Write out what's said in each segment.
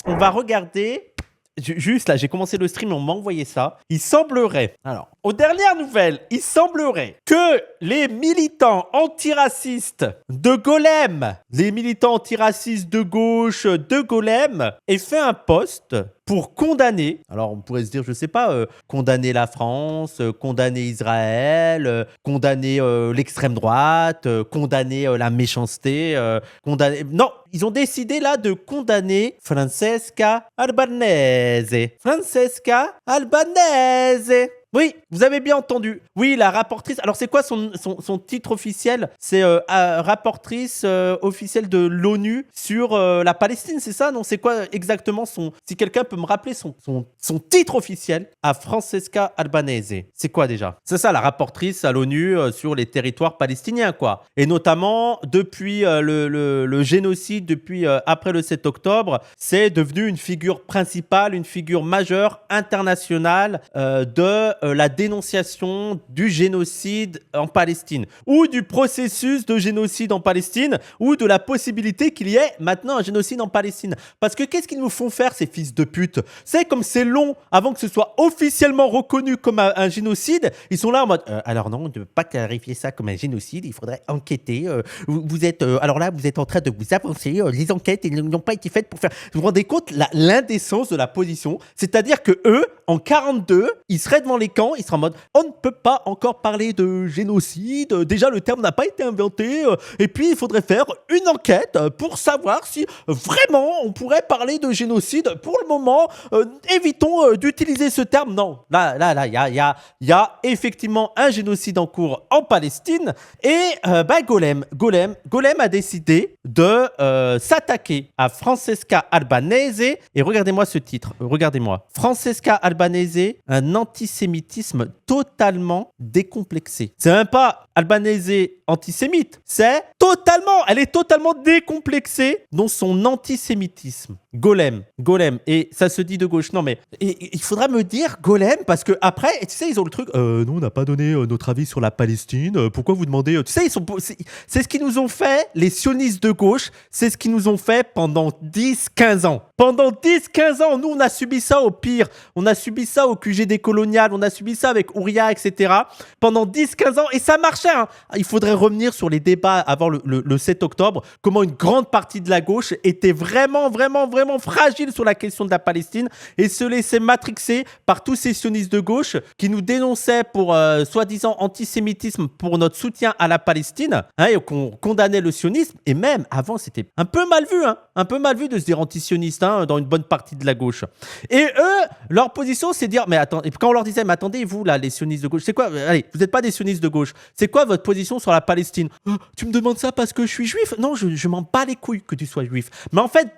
on va regarder. Juste là, j'ai commencé le stream, on m'a envoyé ça. Il semblerait, alors, aux dernières nouvelles, il semblerait que les militants antiracistes de Golem, les militants antiracistes de gauche de Golem, aient fait un post pour condamner, alors on pourrait se dire, je sais pas, condamner la France, condamner Israël, condamner l'extrême droite, condamner la méchanceté, condamner... Non, ils ont décidé là de condamner Francesca Albanese. Francesca Albanese. Oui, vous avez bien entendu. Oui, la rapportrice. Alors, c'est quoi son titre officiel? C'est rapportrice officielle de l'ONU sur la Palestine, c'est ça? Non, c'est quoi exactement son... Si quelqu'un peut me rappeler son titre officiel à Francesca Albanese. C'est quoi déjà? C'est ça, la rapportrice à l'ONU sur les territoires palestiniens, quoi. Et notamment, depuis le génocide, depuis après le 7 octobre, c'est devenu une figure principale, une figure majeure, internationale de la dénonciation du génocide en Palestine, ou du processus de génocide en Palestine, ou de la possibilité qu'il y ait maintenant un génocide en Palestine. Parce que qu'est-ce qu'ils nous font faire, ces fils de pute? C'est comme c'est long avant que ce soit officiellement reconnu comme un génocide, ils sont là en mode alors non, on ne peut pas clarifier ça comme un génocide, il faudrait enquêter. Vous êtes alors là, vous êtes en train de vous avancer, les enquêtes n'ont pas été faites pour faire... Vous vous rendez compte l'indécence de la position? C'est-à-dire que eux, en 42, ils seraient devant les camps, ils seraient en mode on ne peut pas encore parler de génocide, déjà le terme n'a pas été inventé, et puis il faudrait faire une enquête pour savoir si vraiment on pourrait parler de génocide. Pour le moment, évitons d'utiliser ce terme. Non, là, il y a effectivement un génocide en cours en Palestine, et Golem a décidé de s'attaquer à Francesca Albanese, et regardez-moi ce titre, regardez-moi. Francesca Albanese, un antisémitisme totalement décomplexé. C'est même pas Albanese antisémite, elle est totalement décomplexée dans son antisémitisme. Golem, et ça se dit de gauche. Non mais, il faudra me dire Golem, parce que après, tu sais, ils ont le truc, nous on n'a pas donné notre avis sur la Palestine, pourquoi vous demandez, tu sais, c'est ce qu'ils nous ont fait, les sionistes de gauche, c'est ce qu'ils nous ont fait pendant 10-15 ans. Pendant 10-15 ans, nous on a subi ça au pire, on a subi ça au QG colonial, on a subi ça avec Ouria, etc. Pendant 10-15 ans, et ça marchait, hein. Il faudrait revenir sur les débats avant le 7 octobre, comment une grande partie de la gauche était vraiment fragile sur la question de la Palestine et se laissait matrixer par tous ces sionistes de gauche qui nous dénonçaient pour soi-disant antisémitisme pour notre soutien à la Palestine, hein, et qu'on condamnait le sionisme. Et même avant, c'était un peu mal vu, hein, un peu mal vu de se dire antisioniste, hein, dans une bonne partie de la gauche. Et eux, leur position, c'est de dire, mais attends, et quand on leur disait, mais attendez, vous là, les sionistes de gauche, c'est quoi? Allez, vous n'êtes pas des sionistes de gauche. C'est quoi votre position sur la Palestine? Tu me demandes ça parce que je suis juif? Non, je m'en bats les couilles que tu sois juif. Mais en fait,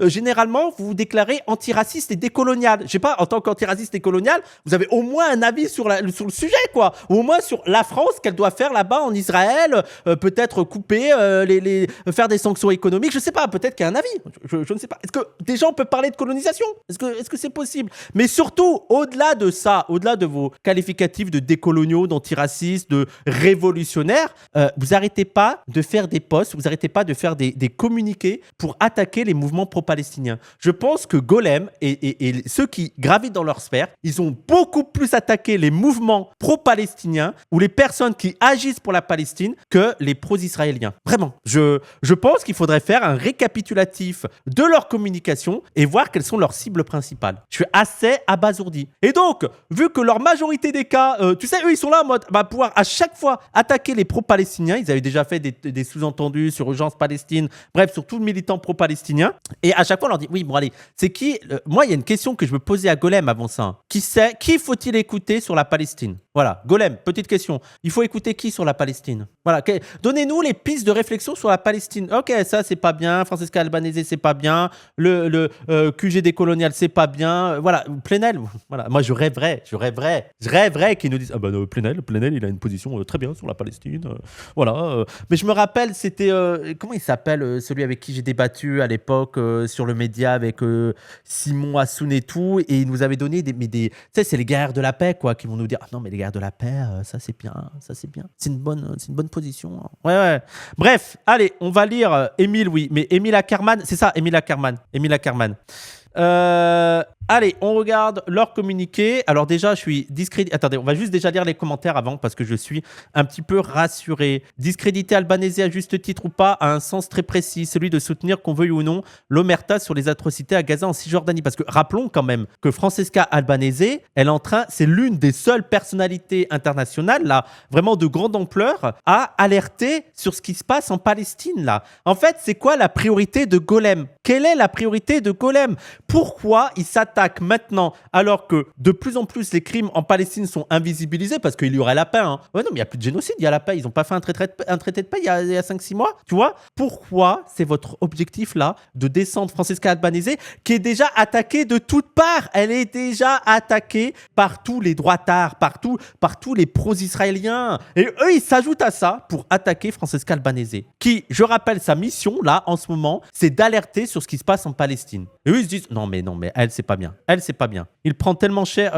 généralement, vous vous déclarez antiraciste et décolonial. Je sais pas, en tant qu'antiraciste et décolonial, vous avez au moins un avis sur le sujet, quoi. Ou au moins sur la France, qu'elle doit faire là-bas en Israël, peut-être couper, faire des sanctions économiques. Je sais pas, peut-être qu'il y a un avis. Je ne sais pas. Est-ce que déjà on peut parler de colonisation? Est-ce que c'est possible? Mais surtout, au-delà de ça, au-delà de vos qualificatifs de décoloniaux, d'antiracistes, de révolutionnaires, vous arrêtez pas de faire des posts, vous arrêtez pas de faire des communiqués pour attaquer les mouvements pro-palestiniens. Je pense que Golem et ceux qui gravitent dans leur sphère, ils ont beaucoup plus attaqué les mouvements pro-palestiniens ou les personnes qui agissent pour la Palestine que les pro-israéliens. Vraiment. Je pense qu'il faudrait faire un récapitulatif de leur communication et voir quelles sont leurs cibles principales. Je suis assez abasourdi. Et donc, vu que leur majorité des cas, tu sais, eux, ils sont là en mode, pouvoir à chaque fois attaquer les pro-palestiniens. Ils avaient déjà fait des sous-entendus sur Urgence Palestine, bref, sur tout le militant pro-palestinien. Et à chaque fois, on leur dit, oui, bon, allez, c'est qui moi, il y a une question que je me posais à Golem avant ça. Qui faut-il écouter sur la Palestine? Voilà, Golem, petite question. Il faut écouter qui sur la Palestine? Voilà, donnez-nous les pistes de réflexion sur la Palestine. Ok, ça, c'est pas bien. Francesca Albanese, c'est pas bien. Le QG décolonial, c'est pas bien. Voilà, Plenel, voilà. Moi, je rêverais qu'ils nous disent, ah ben, Plenel, il a une position très bien sur la Palestine. Voilà. Mais je me rappelle, c'était, comment il s'appelle, celui avec qui j'ai débattu à l'époque sur le média avec Simon Assoun et tout, et il nous avait donné tu sais, c'est les guerriers de la paix, quoi, qui vont nous dire, ah non, mais les guerriers de la paix, ça c'est bien. C'est une bonne position. Hein. Ouais. Bref, allez, on va lire Émile, oui, mais Émile Ackerman, c'est ça, Émile Ackerman. Allez, on regarde leur communiqué. Alors déjà, je suis discrédité. Attendez, on va juste déjà lire les commentaires avant parce que je suis un petit peu rassuré. Discréditer Albanese à juste titre ou pas a un sens très précis, celui de soutenir qu'on veuille ou non l'omerta sur les atrocités à Gaza en Cisjordanie. Parce que rappelons quand même que Francesca Albanese, c'est l'une des seules personnalités internationales, là, vraiment de grande ampleur, à alerter sur ce qui se passe en Palestine, là. En fait, c'est quoi la priorité de Golem? Quelle est la priorité de Golem? Pourquoi il s'attaque maintenant alors que de plus en plus les crimes en Palestine sont invisibilisés parce qu'il y aurait la paix, hein. Ouais, non, mais il n'y a plus de génocide, il y a la paix. Ils n'ont pas fait un traité de paix il y a 5-6 mois, tu vois? Pourquoi c'est votre objectif là de descendre Francesca Albanese qui est déjà attaquée de toutes parts? Elle est déjà attaquée par tous les droitards, par tous les pro-israéliens. Et eux, ils s'ajoutent à ça pour attaquer Francesca Albanese qui, je rappelle, sa mission là en ce moment, c'est d'alerter sur ce qui se passe en Palestine. Et eux, ils se disent non mais elle c'est pas bien. Elle c'est pas bien. Il prend tellement cher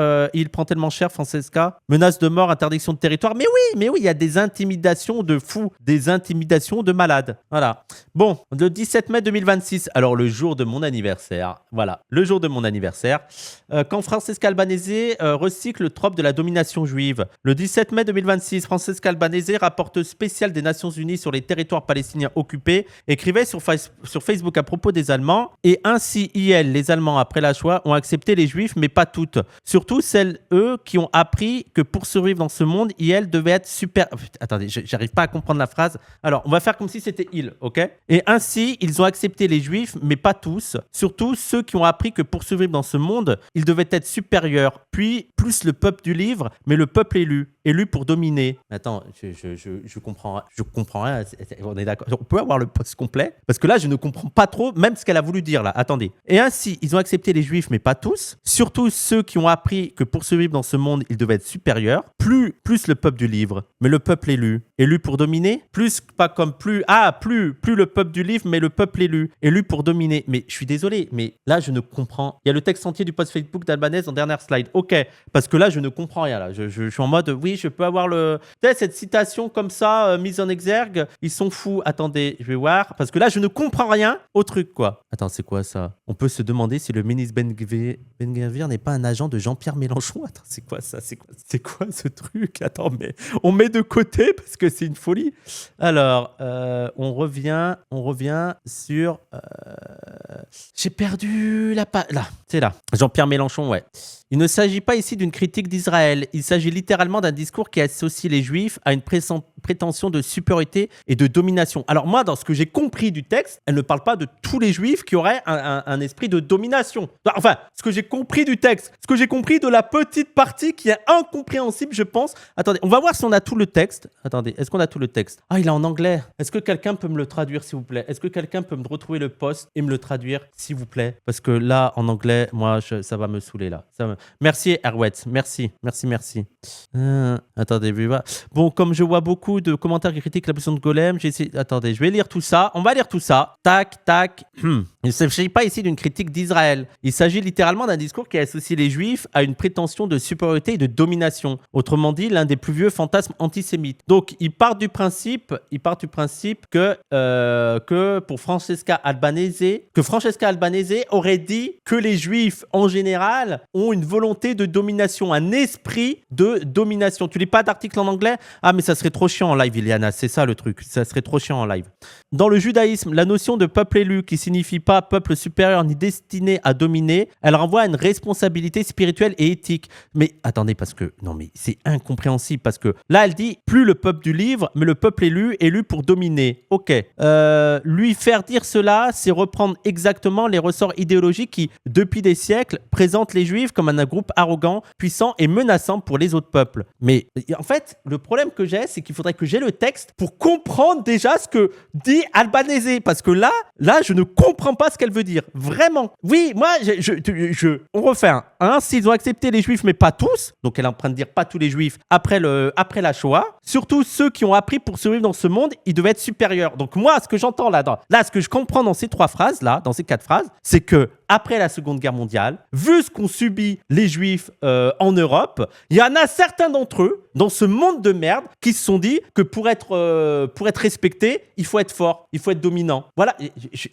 Francesca, menace de mort, interdiction de territoire. Mais oui, il y a des intimidations de fous, des intimidations de malades. Voilà. Bon, le 17 mai 2026, alors le jour de mon anniversaire. Voilà, le jour de mon anniversaire. Quand Francesca Albanese recycle le trope de la domination juive. Le 17 mai 2026, Francesca Albanese, rapporteuse spéciale des Nations Unies sur les territoires palestiniens occupés, écrivait sur Facebook à propos des Allemands. Et ainsi, les Allemands, après la Shoah, ont accepté les Juifs, mais pas toutes. Surtout celles, eux, qui ont appris que pour survivre dans ce monde, ils devaient être super... Attendez, j'arrive pas à comprendre la phrase. Alors, on va faire comme si c'était ils, ok? Et ainsi, ils ont accepté les Juifs, mais pas tous. Surtout ceux qui ont appris que pour survivre dans ce monde, ils devaient être supérieurs. Puis, plus le peuple du livre, mais le peuple élu pour dominer. Attends, je comprends rien. On est d'accord. On peut avoir le post complet? Parce que là, je ne comprends pas trop, même ce qu'elle a voulu dire là. Attendez. Et ainsi, ils ont accepté les Juifs, mais pas tous. Surtout ceux qui ont appris que pour survivre dans ce monde, ils devaient être supérieurs. Plus le peuple du livre, mais le peuple élu pour dominer. Plus le peuple du livre, mais le peuple élu pour dominer. Mais je suis désolé, mais là, je ne comprends. Il y a le texte entier du post Facebook d'Albanese en dernière slide. Ok, parce que là, je ne comprends rien. Là, je suis en mode, oui, je peux avoir cette citation comme ça, mise en exergue. Ils sont fous. Attendez, je vais voir. Parce que là, je ne comprends rien au truc, quoi. Attends, c'est quoi ça? On peut se demander si le ministre Ben Gvir n'est pas un agent de Jean-Pierre Mélenchon. Attends, c'est quoi ça? C'est quoi ce truc? Attends, mais on met de côté parce que c'est une folie. Alors, on revient sur... J'ai perdu la page. Là, c'est là. Jean-Pierre Mélenchon, ouais. Il ne s'agit pas ici d'une critique d'Israël. Il s'agit littéralement d'un discours qui associe les Juifs à une prétention de supériorité et de domination. Alors moi, dans ce que j'ai compris du texte, elle ne parle pas de tous les Juifs qui auraient un esprit de domination. Enfin, ce que j'ai compris du texte, ce que j'ai compris de la petite partie qui est incompréhensible, je pense. Attendez, on va voir si on a tout le texte. Attendez, est-ce qu'on a tout le texte? Ah, il est en anglais. Est-ce que quelqu'un peut me le traduire, s'il vous plaît? Est-ce que quelqu'un peut me retrouver le post et me le traduire, s'il vous plaît? Parce que là, en anglais, moi, ça va me saouler, là. Merci, Erwet. Merci. Attendez, je vais voir. Bon, comme je vois beaucoup de commentaires qui critiquent la position de Golem, attendez, je vais lire tout ça. On va lire tout ça. Tac. Il ne s'agit pas ici d'une critique d'Israël. Il s'agit littéralement d'un discours qui associe les Juifs à une prétention de supériorité et de domination. Autrement dit, l'un des plus vieux fantasmes antisémites. Donc, il part du principe que pour Francesca Albanese aurait dit que les Juifs, en général, ont une volonté de domination, un esprit de domination. Tu lis pas d'article en anglais? Ah, mais ça serait trop chiant en live, Iliana. C'est ça le truc. Ça serait trop chiant en live. Dans le judaïsme, la notion de peuple élu, qui signifie pas peuple supérieur ni destiné à dominer, elle renvoie à une responsabilité spirituelle et éthique. Mais attendez, parce que non, mais c'est incompréhensible parce que là, elle dit plus le peuple du livre, mais le peuple élu pour dominer. Ok. Lui faire dire cela, c'est reprendre exactement les ressorts idéologiques qui, depuis des siècles, présentent les Juifs comme un groupe arrogant, puissant et menaçant pour les autres peuples. Mais en fait, le problème que j'ai, c'est qu'il faudrait que j'ai le texte pour comprendre déjà ce que dit Albanese. Parce que là, je ne comprends pas ce qu'elle veut dire. Vraiment. Oui, moi, on refait un. S'ils ont accepté les Juifs, mais pas tous, donc elle est en train de dire pas tous les Juifs après la Shoah, surtout ceux qui ont appris pour survivre dans ce monde, ils devaient être supérieurs. Donc moi, ce que j'entends là, ce que je comprends dans ces 3 phrases, là, dans ces 4 phrases, c'est que après la Seconde Guerre mondiale, vu ce qu'ont subi les Juifs en Europe, il y en a certains d'entre eux, dans ce monde de merde, qui se sont dit que pour être respecté, il faut être fort, il faut être dominant. Voilà,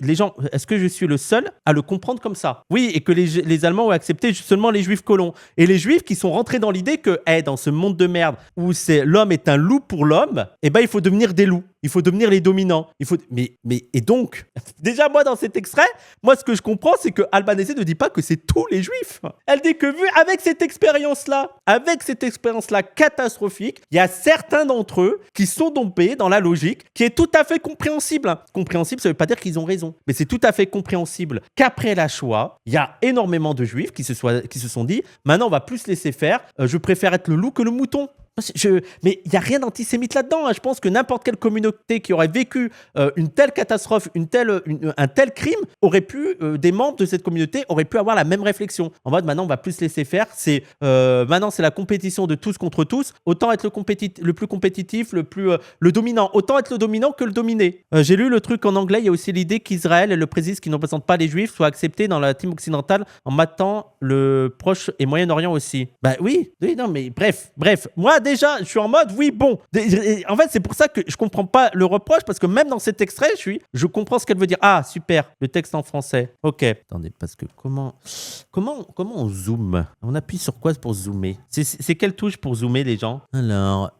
les gens, est-ce que je suis le seul à le comprendre comme ça? Oui, et que les Allemands ont accepté seulement les Juifs colons. Et les Juifs qui sont rentrés dans l'idée que, dans ce monde de merde où l'homme est un loup pour l'homme, il faut devenir des loups. Il faut devenir les dominants. Et donc, déjà, moi, dans cet extrait, moi, ce que je comprends, c'est que Albanese ne dit pas que c'est tous les Juifs. Elle dit que avec cette expérience-là catastrophique, il y a certains d'entre eux qui sont tombés dans la logique qui est tout à fait compréhensible. Compréhensible, ça ne veut pas dire qu'ils ont raison, mais c'est tout à fait compréhensible qu'après la Shoah, il y a énormément de Juifs qui se sont dit, maintenant, on va plus se laisser faire, je préfère être le loup que le mouton. Mais il n'y a rien d'antisémite là-dedans. Je pense que n'importe quelle communauté qui aurait vécu une telle catastrophe, un tel crime, des membres de cette communauté auraient pu avoir la même réflexion. En mode, maintenant, on va plus se laisser faire. Maintenant, c'est la compétition de tous contre tous. Autant être le plus compétitif, le dominant. Autant être le dominant que le dominé. J'ai lu le truc en anglais. Il y a aussi l'idée qu'Israël et le président qui ne représente pas les Juifs soient acceptés dans la team occidentale en matant le Proche et Moyen-Orient aussi. Oui, non, mais bref. Moi, déjà, je suis en mode, oui, bon. En fait, c'est pour ça que je comprends pas le reproche, parce que même dans cet extrait, je comprends ce qu'elle veut dire. Ah, super, le texte en français. Ok. Attendez, parce que comment on zoome? On appuie sur quoi pour zoomer? C'est quelle touche pour zoomer, les gens? Alors,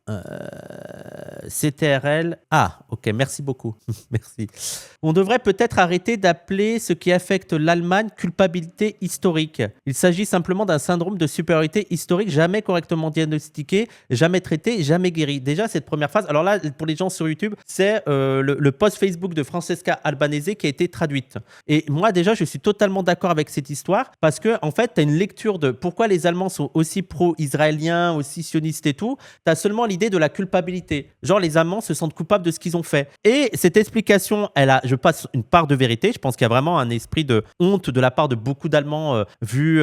CTRL. Ah, ok, merci beaucoup. Merci. On devrait peut-être arrêter d'appeler ce qui affecte l'Allemagne culpabilité historique. Il s'agit simplement d'un syndrome de supériorité historique jamais correctement diagnostiqué, jamais traité, jamais guéri. Déjà, cette première phrase, alors là, pour les gens sur YouTube, c'est le post Facebook de Francesca Albanese qui a été traduite. Et moi, déjà, je suis totalement d'accord avec cette histoire parce que, en fait, tu as une lecture de pourquoi les Allemands sont aussi pro-israéliens, aussi sionistes et tout. Tu as seulement l'idée de la culpabilité. Genre, les Allemands se sentent coupables de ce qu'ils ont fait. Et cette explication, je passe une part de vérité. Je pense qu'il y a vraiment un esprit de honte de la part de beaucoup d'Allemands, vu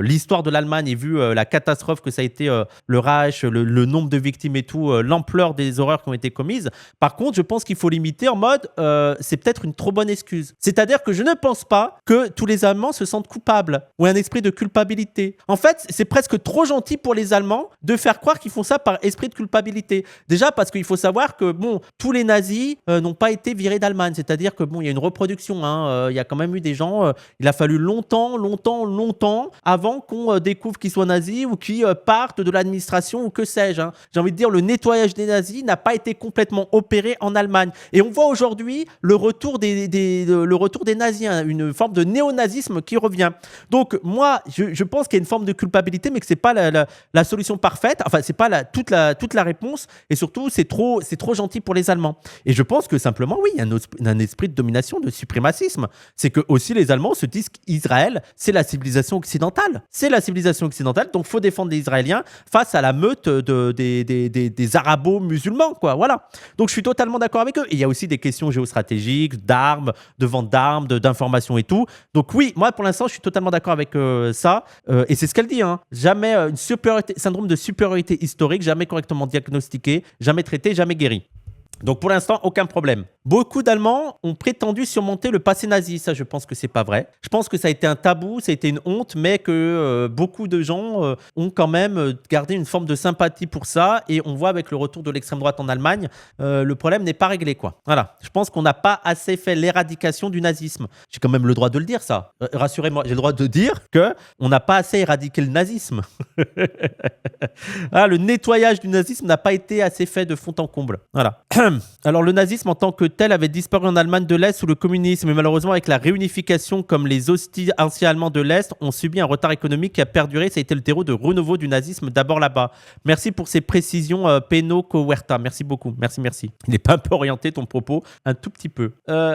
l'histoire de l'Allemagne et vu la catastrophe que ça a été le Reich, le nombre de victimes et tout, l'ampleur des horreurs qui ont été commises. Par contre, je pense qu'il faut limiter en mode, c'est peut-être une trop bonne excuse. C'est-à-dire que je ne pense pas que tous les Allemands se sentent coupables ou un esprit de culpabilité. En fait, c'est presque trop gentil pour les Allemands de faire croire qu'ils font ça par esprit de culpabilité. Déjà parce qu'il faut savoir que, tous les nazis n'ont pas été virés d'Allemagne. C'est-à-dire que, il y a une reproduction. Il y a quand même eu des gens, il a fallu longtemps avant qu'on découvre qu'ils soient nazis ou qu'ils partent de l'administration ou que sais-je. J'ai envie de dire, le nettoyage des nazis n'a pas été complètement opéré en Allemagne. Et on voit aujourd'hui le retour des nazis, une forme de néonazisme qui revient. Donc moi, je pense qu'il y a une forme de culpabilité, mais que c'est pas la solution parfaite. Enfin, c'est pas toute la réponse. Et surtout, c'est trop gentil pour les Allemands. Et je pense que simplement, oui, il y a un esprit de domination, de suprémacisme. C'est que aussi les Allemands se disent qu'Israël, c'est la civilisation occidentale. C'est la civilisation occidentale, donc faut défendre les Israéliens face à la meute des arabo-musulmans, quoi. Voilà. Donc je suis totalement d'accord avec eux. Et il y a aussi des questions géostratégiques, d'armes, de vente d'armes, d'informations et tout. Donc oui, moi pour l'instant, je suis totalement d'accord avec ça. Et c'est ce qu'elle dit. Jamais syndrome de supériorité historique, jamais correctement diagnostiqué, jamais traité, jamais guéri. Donc pour l'instant, aucun problème. Beaucoup d'Allemands ont prétendu surmonter le passé nazi. Ça, je pense que c'est pas vrai. Je pense que ça a été un tabou, ça a été une honte, mais que beaucoup de gens ont quand même gardé une forme de sympathie pour ça. Et on voit avec le retour de l'extrême droite en Allemagne, le problème n'est pas réglé, quoi. Voilà. Je pense qu'on n'a pas assez fait l'éradication du nazisme. J'ai quand même le droit de le dire, ça. Rassurez-moi, j'ai le droit de dire qu'on n'a pas assez éradiqué le nazisme. Le nettoyage du nazisme n'a pas été assez fait de fond en comble. Voilà. Alors le nazisme en tant que tel avait disparu en Allemagne de l'Est sous le communisme, mais malheureusement avec la réunification, comme les hostiles anciens allemands de l'Est ont subi un retard économique qui a perduré. Ça a été le terreau de renouveau du nazisme d'abord là-bas. Merci pour ces précisions, Peno Cohuerta. Merci beaucoup. Merci. Il n'est pas un peu orienté ton propos, un tout petit peu.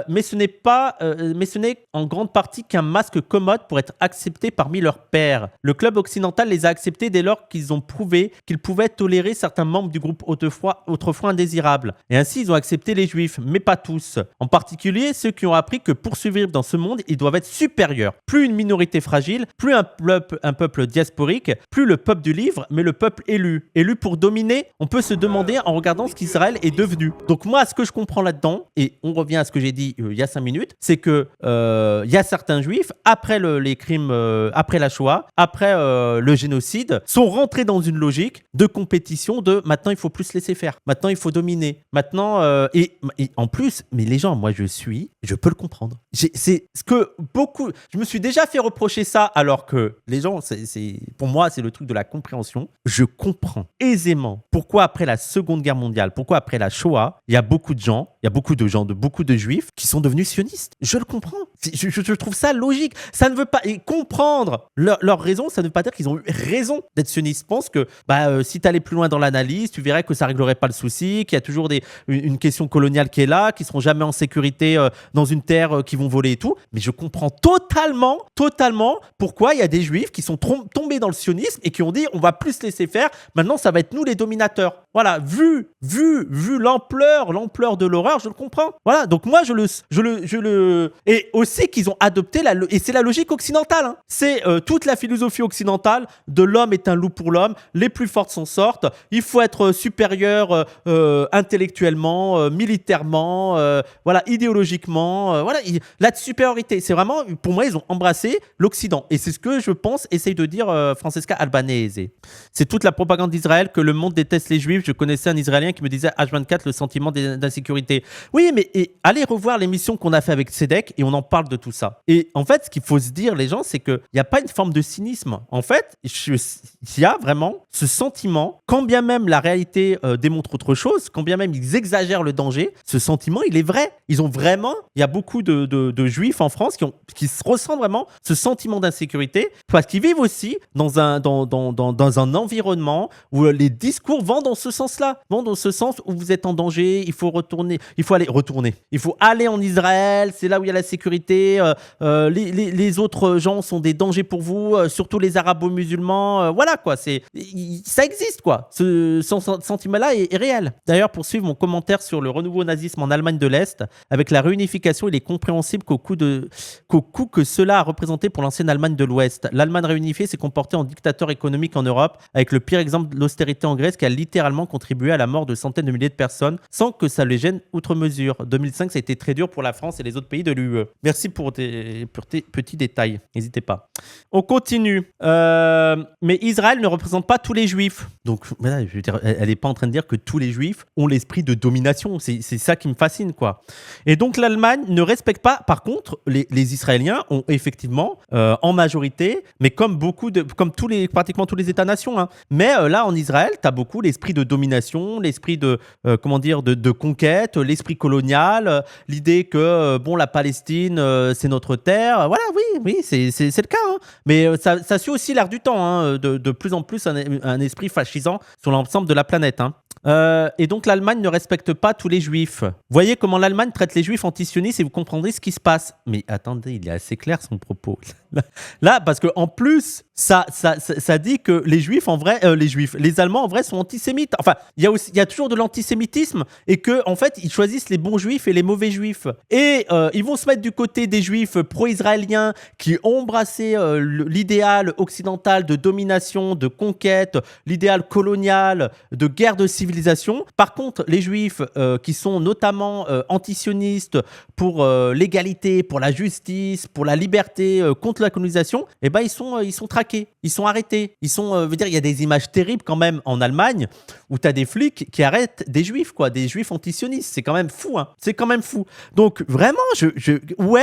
Mais ce n'est en grande partie qu'un masque commode pour être accepté parmi leurs pairs. Le club occidental les a acceptés dès lors qu'ils ont prouvé qu'ils pouvaient tolérer certains membres du groupe autrefois indésirables. Et ainsi Ainsi, ils ont accepté les juifs, mais pas tous. En particulier, ceux qui ont appris que pour survivre dans ce monde, ils doivent être supérieurs. Plus une minorité fragile, plus un peuple diasporique, plus le peuple du livre, mais le peuple élu. Élu pour dominer, on peut se demander en regardant ce qu'Israël est devenu. Donc moi, ce que je comprends là-dedans, et on revient à ce que j'ai dit il y a 5 minutes, c'est que il y a certains juifs, après les crimes, après la Shoah, après le génocide, sont rentrés dans une logique de compétition de maintenant il faut plus laisser faire, maintenant il faut dominer, maintenant et en plus, mais les gens, moi je peux le comprendre. C'est ce que beaucoup, je me suis déjà fait reprocher ça alors que les gens, pour moi c'est le truc de la compréhension. Je comprends aisément pourquoi après la Seconde Guerre mondiale, pourquoi après la Shoah, il y a beaucoup de gens, beaucoup de juifs qui sont devenus sionistes. Je le comprends. Je trouve ça logique. Ça ne veut pas et comprendre leur raison, ça ne veut pas dire qu'ils ont eu raison d'être sionistes. Je pense que si tu allais plus loin dans l'analyse, tu verrais que ça réglerait pas le souci, qu'il y a toujours une question coloniale qui est là, qu'ils seront jamais en sécurité dans une terre qu'ils vont voler et tout. Mais je comprends totalement pourquoi il y a des juifs qui sont tombés dans le sionisme et qui ont dit on va plus laisser faire. Maintenant, ça va être nous les dominateurs. Voilà, vu l'ampleur de l'horreur, je le comprends. Voilà, donc moi je le et aussi qu'ils ont adopté et c'est la logique occidentale. Hein. C'est toute la philosophie occidentale de l'homme est un loup pour l'homme, les plus fortes s'en sortent. Il faut être supérieur intellectuellement, militairement, voilà, idéologiquement, voilà, la supériorité. C'est vraiment, pour moi, ils ont embrassé l'Occident et c'est ce que je pense essaye de dire Francesca Albanese. C'est toute la propagande d'Israël que le monde déteste les Juifs. Je connaissais un Israélien qui me disait H24 le sentiment d'insécurité. Oui, mais allez revoir l'émission qu'on a fait avec Cédec et on en parle de tout ça. Et en fait, ce qu'il faut se dire, les gens, c'est qu'il n'y a pas une forme de cynisme. En fait, il y a vraiment ce sentiment, quand bien même la réalité démontre autre chose, quand bien même ils exagèrent le danger, ce sentiment, il est vrai. Ils ont vraiment, il y a beaucoup de Juifs en France qui ressentent vraiment ce sentiment d'insécurité parce qu'ils vivent aussi dans un environnement où les discours vont dans ce sens-là, vont dans ce sens où vous êtes en danger, il faut aller en Israël, c'est là où il y a la sécurité, les autres gens sont des dangers pour vous, surtout les arabo-musulmans, voilà quoi, ça existe quoi, ce sentiment-là est réel. D'ailleurs, pour suivre mon commentaire sur le renouveau nazisme en Allemagne de l'Est, avec la réunification, il est compréhensible qu'au coût que cela a représenté pour l'ancienne Allemagne de l'Ouest. L'Allemagne réunifiée s'est comportée en dictateur économique en Europe, avec le pire exemple de l'austérité en Grèce qui a littéralement contribué à la mort de centaines de milliers de personnes sans que ça les gêne outre mesure. 2005, ça a été très dur pour la France et les autres pays de l'UE. Merci pour tes petits détails. N'hésitez pas. On continue. Mais Israël ne représente pas tous les juifs. Donc, voilà, je veux dire, elle n'est pas en train de dire que tous les juifs ont l'esprit de domination. C'est ça qui me fascine, quoi. Et donc, l'Allemagne ne respecte pas. Par contre, les Israéliens ont effectivement, en majorité, mais comme pratiquement tous les États-nations, hein. Mais là, en Israël, tu as beaucoup l'esprit de domination, l'esprit de conquête, l'esprit colonial, l'idée que la Palestine, c'est notre terre. Voilà, oui, c'est le cas. Hein. Mais ça suit aussi l'air du temps, hein, de plus en plus un esprit fascisant sur l'ensemble de la planète. Hein. Et donc l'Allemagne ne respecte pas tous les juifs. Voyez comment l'Allemagne traite les juifs antisionistes et vous comprendrez ce qui se passe. Mais attendez, il est assez clair son propos. Là, parce qu'en plus, ça dit que les juifs en vrai, les Allemands en vrai sont antisémites. Enfin, il y a toujours de l'antisémitisme et que en fait, ils choisissent les bons juifs et les mauvais juifs. Et ils vont se mettre du côté des juifs pro-israéliens qui ont embrassé l'idéal occidental de domination, de conquête, l'idéal colonial, de guerre de civilisation. Par contre, les juifs qui sont notamment antisionistes pour l'égalité, pour la justice, pour la liberté, contre la colonisation, eh ben ils sont traqués, ils sont arrêtés. Ils sont, il y a des images terribles quand même en Allemagne où tu as des flics qui arrêtent des juifs, quoi, des juifs antisionistes. C'est quand même fou, hein. C'est quand même fou. Donc vraiment, où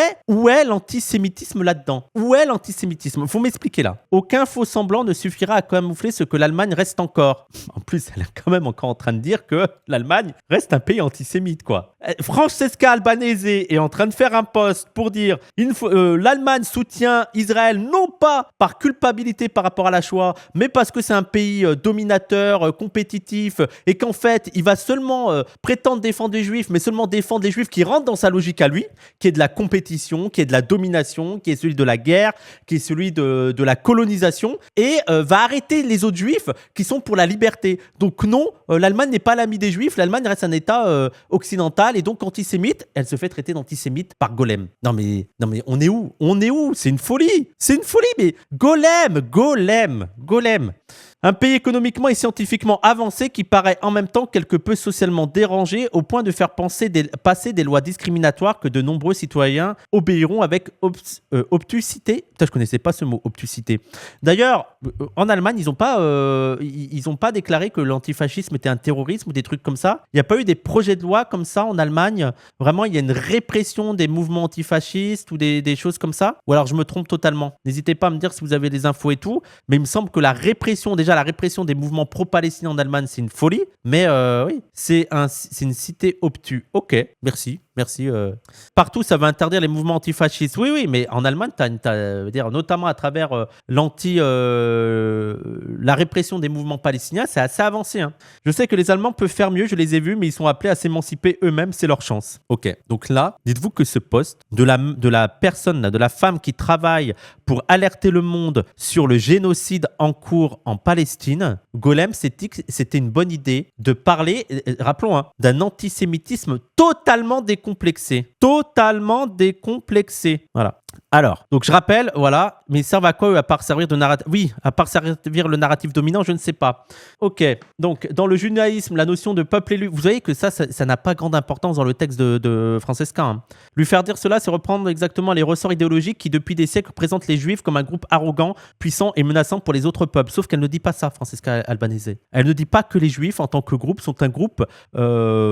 est l'antisémitisme là-dedans? Où est l'antisémitisme? Faut m'expliquer là. Aucun faux semblant ne suffira à camoufler ce que l'Allemagne reste encore. En plus, elle est quand même encore en train de dire que l'Allemagne reste un pays antisémite, quoi. Francesca Albanese est en train de faire un post pour dire l'Allemagne soutient Israël non pas par culpabilité par rapport à la Shoah, mais parce que c'est un pays dominateur, compétitif, et qu'en fait, il va seulement prétendre défendre les Juifs, mais seulement défendre les Juifs qui rentrent dans sa logique à lui, qui est de la compétition, qui est de la domination, qui est celui de la guerre, qui est celui de la colonisation, et va arrêter les autres Juifs qui sont pour la liberté. Donc non, l'Allemagne n'est pas l'ami des Juifs, l'Allemagne reste un État occidental et donc antisémite. Elle se fait traiter d'antisémite par Golem. Non mais on est où? On est où? C'est une folie, mais Golem. Un pays économiquement et scientifiquement avancé qui paraît en même temps quelque peu socialement dérangé au point de faire passer des lois discriminatoires que de nombreux citoyens obéiront avec obtusité. Putain, je connaissais pas ce mot, obtusité. D'ailleurs, en Allemagne, ils ont pas déclaré que l'antifascisme était un terrorisme ou des trucs comme ça. Il n'y a pas eu des projets de loi comme ça en Allemagne. Vraiment, il y a une répression des mouvements antifascistes ou des choses comme ça. Ou alors je me trompe totalement. N'hésitez pas à me dire si vous avez des infos et tout. Mais il me semble que la répression des mouvements pro-palestiniens en Allemagne, c'est une folie. Mais oui, c'est une cité obtus. Ok, merci. Partout, ça va interdire les mouvements antifascistes. Oui, mais en Allemagne, dire, notamment à travers la répression des mouvements palestiniens, c'est assez avancé. Hein. Je sais que les Allemands peuvent faire mieux, je les ai vus, mais ils sont appelés à s'émanciper eux-mêmes, c'est leur chance. Ok, donc là, dites-vous que ce poste de la personne, de la femme qui travaille pour alerter le monde sur le génocide en cours en Palestine, Golem s'est dit que c'était une bonne idée de parler, rappelons, hein, d'un antisémitisme totalement décomplexé. Voilà. Alors, donc je rappelle, voilà, mais ils servent à quoi eux, à part servir de narratif? Oui, à part servir le narratif dominant, je ne sais pas. Ok, donc dans le judaïsme, la notion de peuple élu, vous voyez que ça n'a pas grande importance dans le texte de Francesca. Hein. Lui faire dire cela, c'est reprendre exactement les ressorts idéologiques qui, depuis des siècles, présentent les Juifs comme un groupe arrogant, puissant et menaçant pour les autres peuples. Sauf qu'elle ne dit pas ça, Francesca Albanese. Elle ne dit pas que les Juifs, en tant que groupe, sont un groupe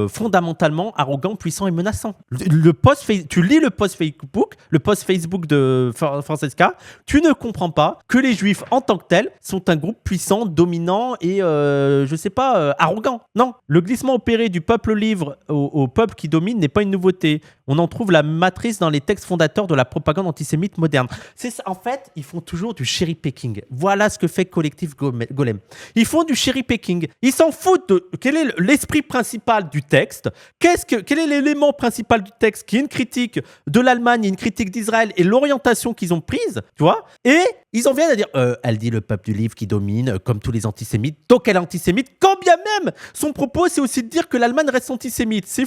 fondamentalement arrogant, puissant et menaçant. Tu lis le post Facebook de Francesca, tu ne comprends pas que les Juifs en tant que tels sont un groupe puissant, dominant et arrogant. Non, le glissement opéré du peuple libre au peuple qui domine n'est pas une nouveauté. On en trouve la matrice dans les textes fondateurs de la propagande antisémite moderne. C'est ça, en fait, ils font toujours du cherry picking. Voilà ce que fait Collectif Golem. Ils font du cherry picking. Ils s'en foutent de quel est l'esprit principal du texte. Quel est l'élément principal du texte qui est une critique de l'Allemagne, une critique d'Israël et l'orientation qu'ils ont prise, tu vois. Et ils en viennent à dire, elle dit le peuple du livre qui domine, comme tous les antisémites, donc elle est antisémite, quand bien même son propos, c'est aussi de dire que l'Allemagne reste antisémite. C'est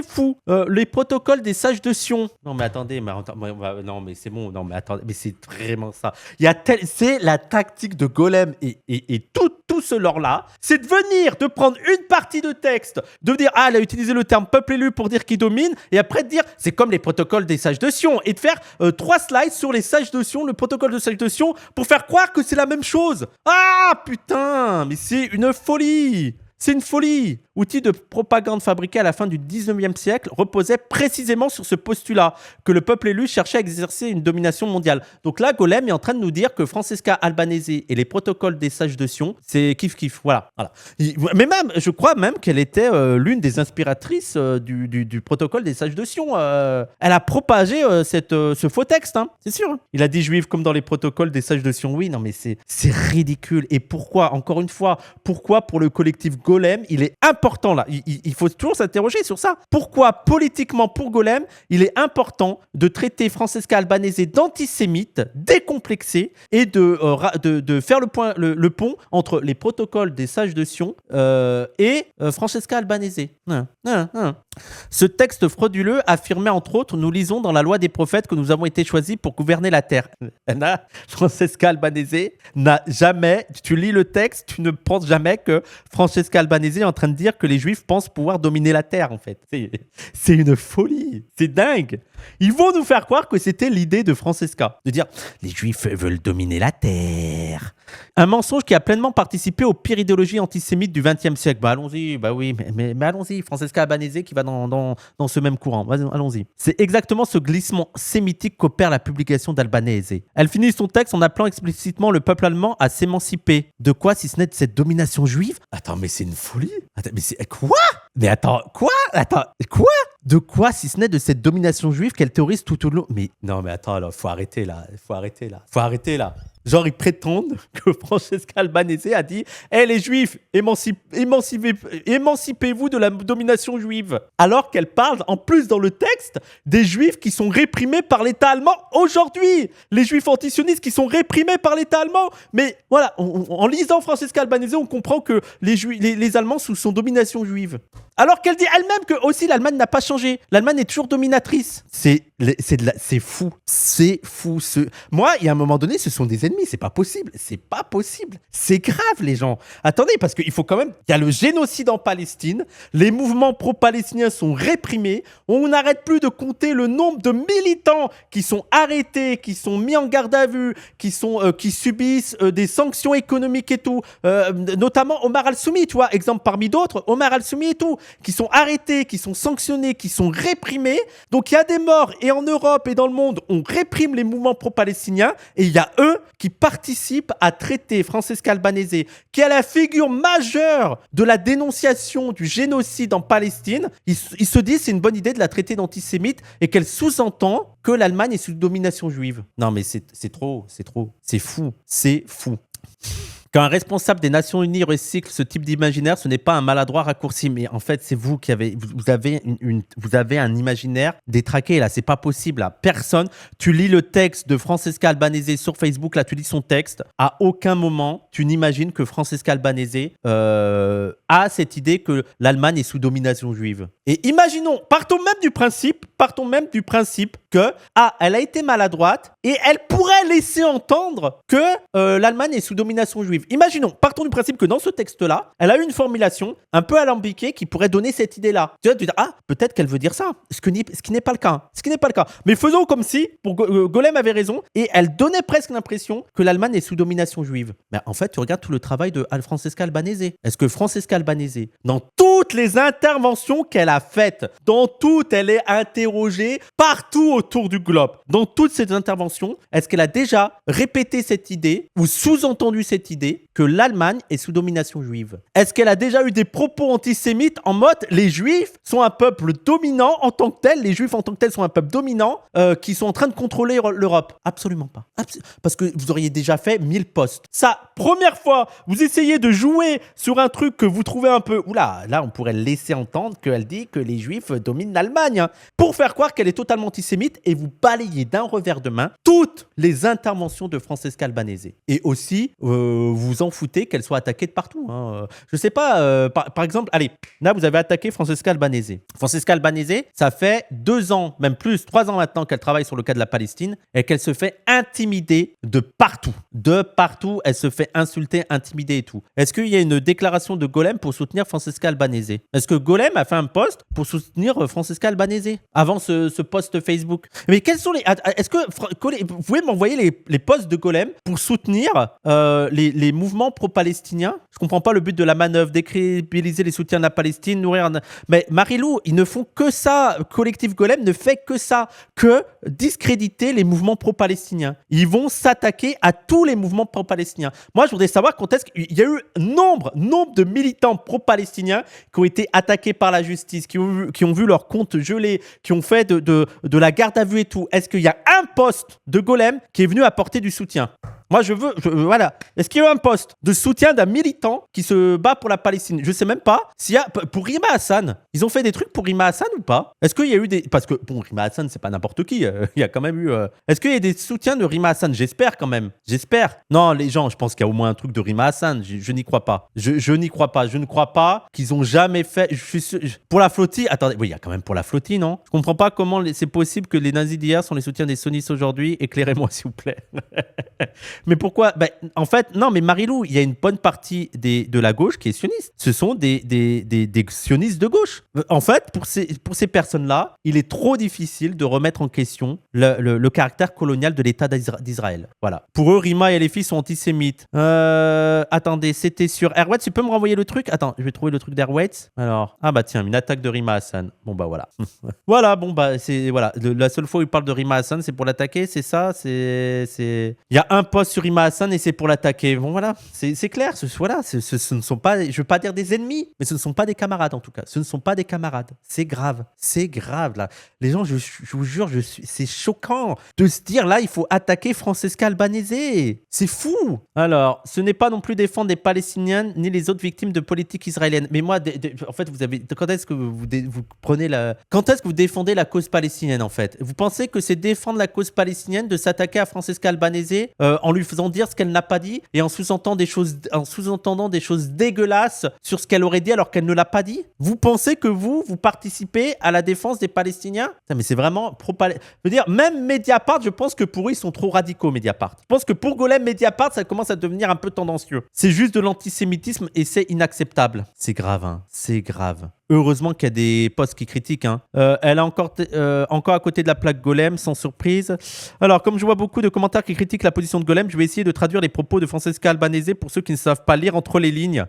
fou. Les protocoles des sages de Sion. Non mais attendez, non mais c'est bon, non mais attendez, mais c'est vraiment ça. C'est la tactique de Golem et tout ce lore-là, c'est de prendre une partie de texte, de dire, elle a utilisé le terme peuple élu pour dire qu'il domine, et après de dire, c'est comme les protocoles des sages de Sion, et de faire 3 slides sur les sages de Sion, le protocole de sages de Sion, pour faire croire que c'est la même chose. Ah putain, mais c'est une folie. C'est une folie. Outil de propagande fabriqué à la fin du 19e siècle reposait précisément sur ce postulat que le peuple élu cherchait à exercer une domination mondiale. Donc là, Golem est en train de nous dire que Francesca Albanese et les protocoles des sages de Sion, c'est kiff. Voilà. Mais même, je crois même qu'elle était l'une des inspiratrices du protocole des sages de Sion. Elle a propagé ce faux texte, hein, c'est sûr. Il a dit juif comme dans les protocoles des sages de Sion. Oui, non mais c'est ridicule. Et pourquoi, encore une fois, pour le collectif Golem, il est important là, il faut toujours s'interroger sur ça. Pourquoi politiquement pour Golem, il est important de traiter Francesca Albanese d'antisémite, décomplexé et de faire le pont entre les protocoles des sages de Sion et Francesca Albanese. Ce texte frauduleux affirmait entre autres, nous lisons dans la loi des prophètes que nous avons été choisis pour gouverner la terre. Francesca Albanese n'a jamais, tu lis le texte, tu ne penses jamais que Francesca Albanese est en train de dire que les Juifs pensent pouvoir dominer la terre, en fait. C'est une folie, c'est dingue. Ils vont nous faire croire que c'était l'idée de Francesca, de dire les Juifs veulent dominer la terre. Un mensonge qui a pleinement participé aux pires idéologies antisémites du XXe siècle. Bah allons-y, bah oui, mais allons-y. Francesca Albanese qui va dans ce même courant. Allons-y. C'est exactement ce glissement sémitique qu'opère la publication d'Albanese. Elle finit son texte en appelant explicitement le peuple allemand à s'émanciper. De quoi, si ce n'est de cette domination juive? Attends, mais c'est une folie. Attends, mais c'est quoi? Mais attends, quoi? De quoi, si ce n'est de cette domination juive qu'elle théorise tout au long? Mais non, mais attends, alors, faut arrêter là. Genre, ils prétendent que Francesca Albanese a dit « Eh les Juifs, émancipez-vous de la domination juive !» Alors qu'elle parle, en plus dans le texte, des Juifs qui sont réprimés par l'État allemand aujourd'hui. Les Juifs antisionistes qui sont réprimés par l'État allemand. Mais voilà, en lisant Francesca Albanese, on comprend que les Allemands sous son domination juive. Alors qu'elle dit elle-même que aussi l'Allemagne n'a pas changé. L'Allemagne est toujours dominatrice. C'est fou. C'est fou. Moi, il y a un moment donné, ce sont des ennemis. C'est pas possible. C'est grave, les gens. Attendez, parce qu'il faut quand même... Il y a le génocide en Palestine. Les mouvements pro-palestiniens sont réprimés. On n'arrête plus de compter le nombre de militants qui sont arrêtés, qui sont mis en garde à vue, qui subissent des sanctions économiques et tout. Notamment Omar Al-Soumi, tu vois, exemple parmi d'autres. Omar Al-Soumi et tout. Qui sont arrêtés, qui sont sanctionnés, qui sont réprimés. Donc il y a des morts et en Europe et dans le monde, on réprime les mouvements pro-palestiniens et il y a eux qui participent à traiter Francesca Albanese, qui est la figure majeure de la dénonciation du génocide en Palestine. Ils se disent c'est une bonne idée de la traiter d'antisémite et qu'elle sous-entend que l'Allemagne est sous domination juive. Non mais c'est trop, c'est fou. Quand un responsable des Nations Unies recycle ce type d'imaginaire, ce n'est pas un maladroit raccourci, mais en fait, c'est vous qui avez, vous avez un imaginaire détraqué là. C'est pas possible là. Personne. Tu lis le texte de Francesca Albanese sur Facebook, là, tu lis son texte. À aucun moment, tu n'imagines que Francesca Albanese a cette idée que l'Allemagne est sous domination juive. Et imaginons, partons même du principe que elle a été maladroite et elle pourrait laisser entendre que l'Allemagne est sous domination juive. Imaginons, partons du principe que dans ce texte-là, elle a eu une formulation un peu alambiquée qui pourrait donner cette idée-là. Tu vas te dire, peut-être qu'elle veut dire ça, ce qui n'est pas le cas. Mais faisons comme si, Golem avait raison, et elle donnait presque l'impression que l'Allemagne est sous domination juive. Mais en fait, tu regardes tout le travail de Francesca Albanese. Est-ce que Francesca Albanese, dans toutes les interventions qu'elle a faites, elle est interrogée partout autour du globe, dans toutes ces interventions, est-ce qu'elle a déjà répété cette idée ou sous-entendu cette idée que l'Allemagne est sous domination juive? Est-ce qu'elle a déjà eu des propos antisémites en mode les Juifs sont un peuple dominant en tant que tel, les Juifs en tant que tel sont un peuple dominant qui sont en train de contrôler l'Europe? Absolument pas. Parce que vous auriez déjà fait 1000 posts. Ça, première fois, vous essayez de jouer sur un truc que vous trouvez un peu... Oula, là, on pourrait laisser entendre qu'elle dit que les Juifs dominent l'Allemagne, hein, pour faire croire qu'elle est totalement antisémite et vous balayez d'un revers de main toutes les interventions de Francesca Albanese. Et aussi, vous en foutez qu'elle soit attaquée de partout. Hein. Je sais pas, par exemple, allez, là, vous avez attaqué Francesca Albanese. Francesca Albanese, ça fait 2 ans, même plus, 3 ans maintenant qu'elle travaille sur le cas de la Palestine et qu'elle se fait intimider de partout. De partout, elle se fait insulter, intimider et tout. Est-ce qu'il y a une déclaration de Golem pour soutenir Francesca Albanese? Est-ce que Golem a fait un post pour soutenir Francesca Albanese avant ce post Facebook? Mais quels sont les... Est-ce que vous pouvez m'envoyer les posts de Golem pour soutenir les mouvements pro-palestiniens? Je comprends pas le but de la manœuvre, décrédibiliser les soutiens de la Palestine, nourrir... Mais Marilou, ils ne font que ça. Collectif Golem ne fait que ça, que discréditer les mouvements pro-palestiniens. Ils vont s'attaquer à tous les mouvements pro-palestiniens. Moi, je voudrais savoir quand est-ce qu'il y a eu nombre de militants pro-palestiniens qui ont été attaqués par la justice, qui ont vu leur compte gelé, qui ont fait de la garde à vue et tout. Est-ce qu'il y a un poste de Golem qui est venu apporter du soutien? Moi, voilà. Est-ce qu'il y a eu un poste de soutien d'un militant qui se bat pour la Palestine? Je sais même pas s'il y a... Pour Rima Hassan, ils ont fait des trucs pour Rima Hassan ou pas? Est-ce qu'il y a eu des... Parce que, bon, Rima Hassan, c'est pas n'importe qui. Il y a quand même eu... Est-ce qu'il y a des soutiens de Rima Hassan? J'espère quand même. J'espère. Non, les gens, je pense qu'il y a au moins un truc de Rima Hassan. Je n'y crois pas. Je n'y crois pas. Je ne crois pas qu'ils ont jamais fait... Je suis sûr... Pour la flottille... Attendez, oui, il y a quand même pour la flottille, non? Je comprends pas comment c'est possible que les nazis d'hier sont les soutiens des sionistes aujourd'hui. Éclairez-moi, s'il vous plaît. Mais pourquoi? En fait, non, mais Marilou, il y a une bonne partie de la gauche qui est sioniste. Ce sont des sionistes de gauche. En fait, pour ces personnes-là, il est trop difficile de remettre en question le caractère colonial de l'État d'Israël. Voilà. Pour eux, Rima et les filles sont antisémites. Attendez, c'était sur Airways. Tu peux me renvoyer le truc? Attends, je vais trouver le truc d'Airways. Alors, tiens, une attaque de Rima Hassan. Bon, voilà. Voilà, c'est... Voilà. La seule fois où il parle de Rima Hassan, c'est pour l'attaquer, c'est ça? Il y a un post sur Rima Hassan et c'est pour l'attaquer. Bon, voilà. C'est clair. Voilà. Ce ne sont pas... Je veux pas dire des ennemis, mais ce ne sont pas des camarades, en tout cas. Ce ne sont pas des camarades. C'est grave. C'est grave, là. Les gens, je vous jure, c'est choquant de se dire, là, il faut attaquer Francesca Albanese. C'est fou. Alors, ce n'est pas non plus défendre les Palestiniens ni les autres victimes de politique israélienne. Mais moi, en fait, quand est-ce que vous prenez quand est-ce que vous défendez la cause palestinienne, en fait? Vous pensez que c'est défendre la cause palestinienne de s'attaquer à Francesca Albanese en lui faisant dire ce qu'elle n'a pas dit et en sous-entendant des choses dégueulasses sur ce qu'elle aurait dit alors qu'elle ne l'a pas dit? Vous pensez que vous participez à la défense des Palestiniens? Mais c'est vraiment je veux dire, même Mediapart, je pense que pour eux, ils sont trop radicaux, Mediapart. Je pense que pour Golem, Mediapart, ça commence à devenir un peu tendancieux. C'est juste de l'antisémitisme et c'est inacceptable. C'est grave, hein. C'est grave. Heureusement qu'il y a des posts qui critiquent. Hein. Elle est encore à côté de la plaque Golem, sans surprise. Alors, comme je vois beaucoup de commentaires qui critiquent la position de Golem, je vais essayer de traduire les propos de Francesca Albanese pour ceux qui ne savent pas lire entre les lignes.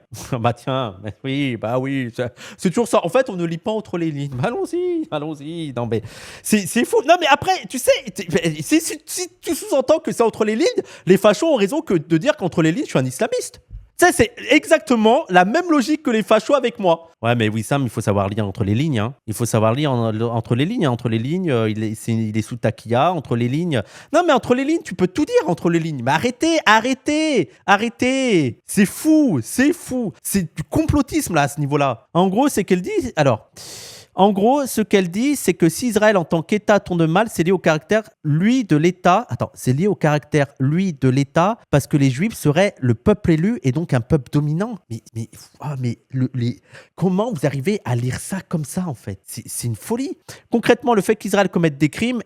Tiens, oui, c'est toujours ça. En fait, on ne lit pas entre les lignes. Allons-y. Non, mais c'est fou. Non, mais après, tu sais, si tu sous-entends que c'est entre les lignes, les fachos ont raison que de dire qu'entre les lignes, je suis un islamiste. Ça, c'est exactement la même logique que les fachos avec moi. Ouais, mais Wissam, il faut savoir lire entre les lignes. Hein. Il faut savoir lire entre les lignes. Hein. Entre les lignes, il est sous taquilla. Entre les lignes. Non, mais entre les lignes, tu peux tout dire entre les lignes. Mais arrêtez. C'est fou. C'est du complotisme, là, à ce niveau-là. En gros, c'est qu'elle dit... Alors... En gros, ce qu'elle dit, c'est que si Israël en tant qu'État tourne mal, c'est lié au caractère, lui, de l'État. C'est lié au caractère, lui, de l'État, parce que les Juifs seraient le peuple élu et donc un peuple dominant. Comment vous arrivez à lire ça comme ça, en fait? C'est une folie. Concrètement, le fait qu'Israël commette des crimes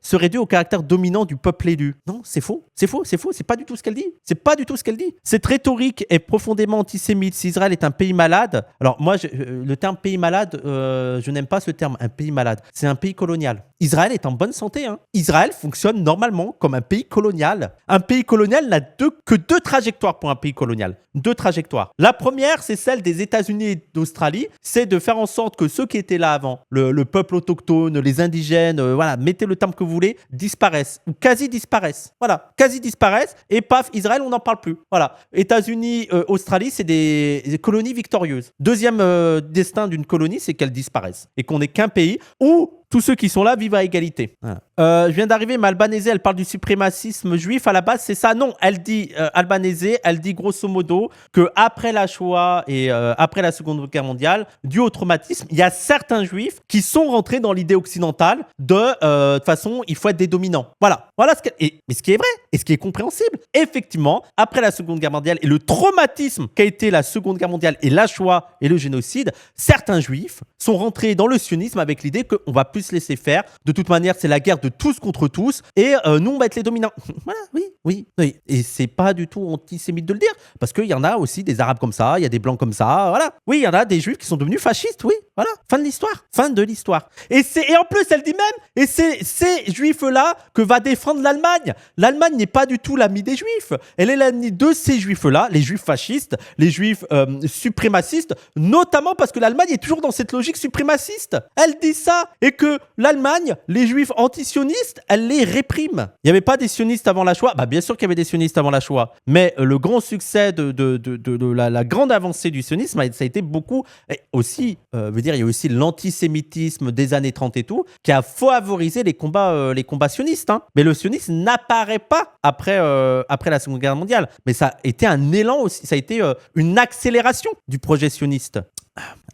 serait dû au caractère dominant du peuple élu. Non, c'est faux. C'est pas du tout ce qu'elle dit. Cette rhétorique est profondément antisémite. Si Israël est un pays malade, alors moi, le terme pays malade, je n'aime pas ce terme, un pays malade. C'est un pays colonial. Israël est en bonne santé. Hein. Israël fonctionne normalement comme un pays colonial. Un pays colonial n'a que deux trajectoires pour un pays colonial. Deux trajectoires. La première, c'est celle des États-Unis et d'Australie. C'est de faire en sorte que ceux qui étaient là avant, le peuple autochtone, les indigènes, mettez le terme que vous voulez, disparaissent. Ou quasi disparaissent. Voilà, quasi disparaissent. Et paf, Israël, on n'en parle plus. Voilà. États-Unis, Australie, c'est des colonies victorieuses. Deuxième destin d'une colonie, c'est qu'elle disparaisse. Et qu'on n'ait qu'un pays où tous ceux qui sont là vivent à égalité. Voilà. Je viens d'arriver, mais Albanese, elle parle du suprémacisme juif. À la base, c'est ça. Non, elle dit, Albanese, elle dit grosso modo qu'après la Shoah et après la Seconde Guerre mondiale, dû au traumatisme, il y a certains juifs qui sont rentrés dans l'idée occidentale de toute façon, il faut être des dominants. Voilà mais ce qui est vrai et ce qui est compréhensible. Effectivement, après la Seconde Guerre mondiale et le traumatisme qu'a été la Seconde Guerre mondiale et la Shoah et le génocide, certains juifs sont rentrés dans le sionisme avec l'idée qu'on va plus se laisser faire. De toute manière, c'est la guerre de tous contre tous et nous, on va être les dominants. Voilà, oui. Et c'est pas du tout antisémite de le dire parce qu'il y en a aussi des Arabes comme ça, il y a des Blancs comme ça, voilà. Oui, il y en a des Juifs qui sont devenus fascistes, oui, voilà. Fin de l'histoire. Et en plus, elle dit même, et c'est ces Juifs-là que va défendre l'Allemagne. L'Allemagne n'est pas du tout l'amie des Juifs. Elle est l'amie de ces Juifs-là, les Juifs fascistes, les Juifs suprémacistes, notamment parce que l'Allemagne est toujours dans cette logique suprémaciste. Elle dit ça et que l'Allemagne, les Juifs anti-sionistes, elle les réprime. Il n'y avait pas des sionistes avant la Shoah. Bien sûr qu'il y avait des sionistes avant la Shoah, mais le grand succès de la grande avancée du sionisme, ça a été beaucoup aussi, il y a aussi l'antisémitisme des années 30 et tout, qui a favorisé les combats sionistes. Hein. Mais le sionisme n'apparaît pas après la Seconde Guerre mondiale. Mais ça a été un élan aussi, ça a été une accélération du projet sioniste.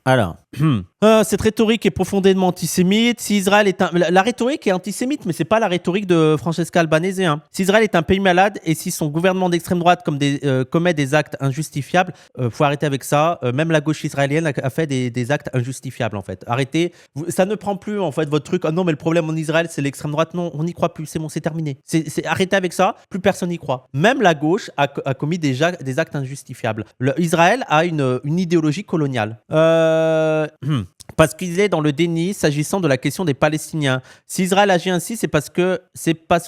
Alors, cette rhétorique est profondément antisémite. Si Israël est la rhétorique est antisémite, mais c'est pas la rhétorique de Francesca Albanese. Hein. Si Israël est un pays malade et si son gouvernement d'extrême droite commet des actes injustifiables, faut arrêter avec ça. Même la gauche israélienne a fait des actes injustifiables en fait. Arrêtez. Ça ne prend plus en fait votre truc. Oh non, mais le problème en Israël, c'est l'extrême droite. Non, on n'y croit plus. C'est bon, c'est terminé. Arrêtez avec ça. Plus personne n'y croit. Même la gauche a commis des actes injustifiables. Israël a une idéologie coloniale. Parce qu'il est dans le déni s'agissant de la question des Palestiniens. Si Israël agit ainsi, c'est parce que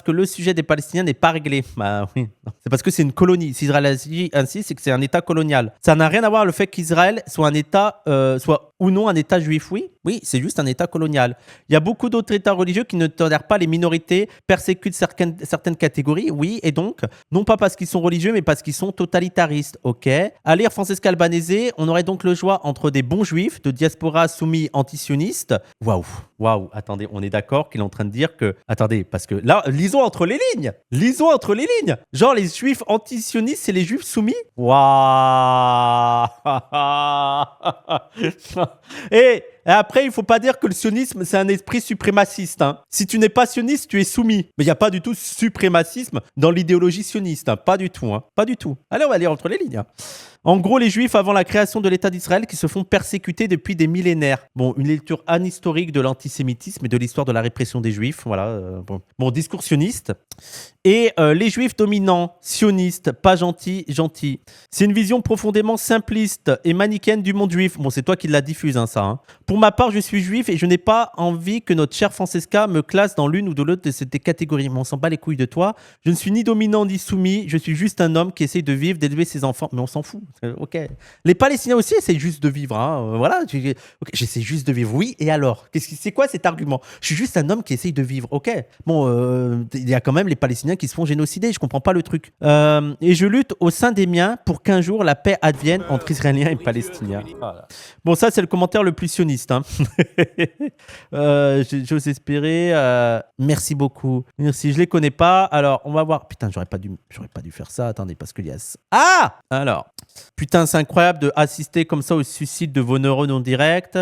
le sujet des Palestiniens n'est pas réglé. Bah oui, c'est parce que c'est une colonie. Si Israël agit ainsi, c'est que c'est un État colonial. Ça n'a rien à voir le fait qu'Israël soit un État, soit ou non un État juif. Oui, c'est juste un État colonial. Il y a beaucoup d'autres États religieux qui ne tolèrent pas les minorités, persécutent certaines catégories. Oui, et donc, non pas parce qu'ils sont religieux, mais parce qu'ils sont totalitaristes. Ok. À lire Francesca Albanese, on aurait donc le choix entre des bons juifs de diaspora soumis antisionistes. Waouh. Attendez, on est d'accord qu'il est en train de dire que... Attendez, parce que là, lisons entre les lignes. Genre, les juifs antisionistes, c'est les juifs soumis. Waouh. Et après, il faut pas dire que le sionisme, c'est un esprit suprémaciste. Hein. Si tu n'es pas sioniste, tu es soumis. Mais il n'y a pas du tout suprémacisme dans l'idéologie sioniste. Hein. Pas du tout. Hein. Pas du tout. Allez, on va lire entre les lignes. Hein. En gros, les Juifs avant la création de l'État d'Israël qui se font persécuter depuis des millénaires. Bon, une lecture anhistorique de l'antisémitisme et de l'histoire de la répression des Juifs. Voilà. Bon, discours sioniste. Et les Juifs dominants, sionistes, pas gentils. C'est une vision profondément simpliste et manichéenne du monde juif. Bon, c'est toi qui la diffuse, hein, ça. Hein. Pour ma part, je suis juif et je n'ai pas envie que notre chère Francesca me classe dans l'une ou de l'autre de ces catégories. Mais on s'en bat les couilles de toi. Je ne suis ni dominant ni soumis. Je suis juste un homme qui essaye de vivre, d'élever ses enfants. Mais on s'en fout. Ok. Les Palestiniens aussi essayent juste de vivre. Hein. Voilà. Okay. J'essaie juste de vivre. Oui, et alors c'est quoi cet argument? Je suis juste un homme qui essaye de vivre. Ok. Bon, il y a quand même les Palestiniens qui se font génocider. Je comprends pas le truc. Et je lutte au sein des miens pour qu'un jour la paix advienne entre Israéliens et Palestiniens. Voilà. Bon, ça, c'est le commentaire le plus sioniste. Hein. J'ose espérer. Merci beaucoup. Merci. Je les connais pas. Alors, on va voir. Putain, j'aurais pas dû faire ça. Attendez, parce qu'il y a... Ah! Alors... Putain, c'est incroyable d'assister comme ça au suicide de vos neurones en direct.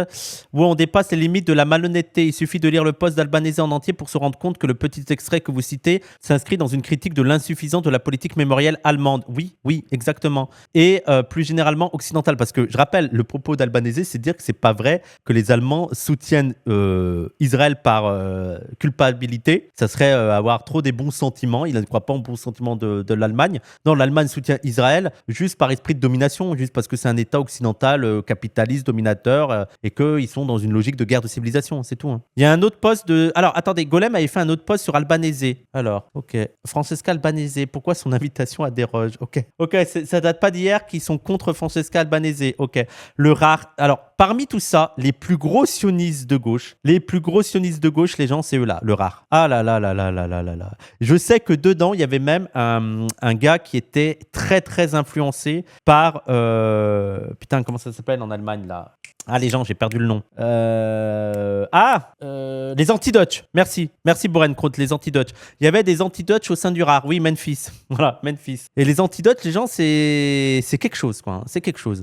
Où on dépasse les limites de la malhonnêteté. Il suffit de lire le post d'Albanese en entier pour se rendre compte que le petit extrait que vous citez s'inscrit dans une critique de l'insuffisance de la politique mémorielle allemande. Oui, exactement. Et plus généralement occidentale. Parce que je rappelle, le propos d'Albanese, c'est de dire que c'est pas vrai que les Allemands soutiennent Israël par culpabilité. Ça serait avoir trop des bons sentiments. Il ne croit pas aux bons sentiments de l'Allemagne. Non, l'Allemagne soutient Israël juste par esprit de domination, juste parce que c'est un État occidental, capitaliste, dominateur, et qu'ils sont dans une logique de guerre de civilisation, c'est tout. Hein. Il y a un autre post de... Alors, attendez, Golem avait fait un autre post sur Albanese. Alors, ok. Francesca Albanese, pourquoi son invitation à déroge? Ok, ça date pas d'hier qu'ils sont contre Francesca Albanese. Ok. Le rare... Alors, parmi tout ça, les plus gros sionistes de gauche, les gens, c'est eux-là, le rare. Ah là là là là là là là là. Je sais que dedans, il y avait même un gars qui était très, très influencé par... Putain, comment ça s'appelle en Allemagne, là? Ah, les gens, j'ai perdu le nom. Les anti-Dutch. Merci Borenkroth, les anti-Dutch. Il y avait des anti-Dutch au sein du RAR. Oui, Memphis. Voilà, Memphis. Et les anti-Dutch, les gens, c'est quelque chose, quoi. Hein. C'est quelque chose.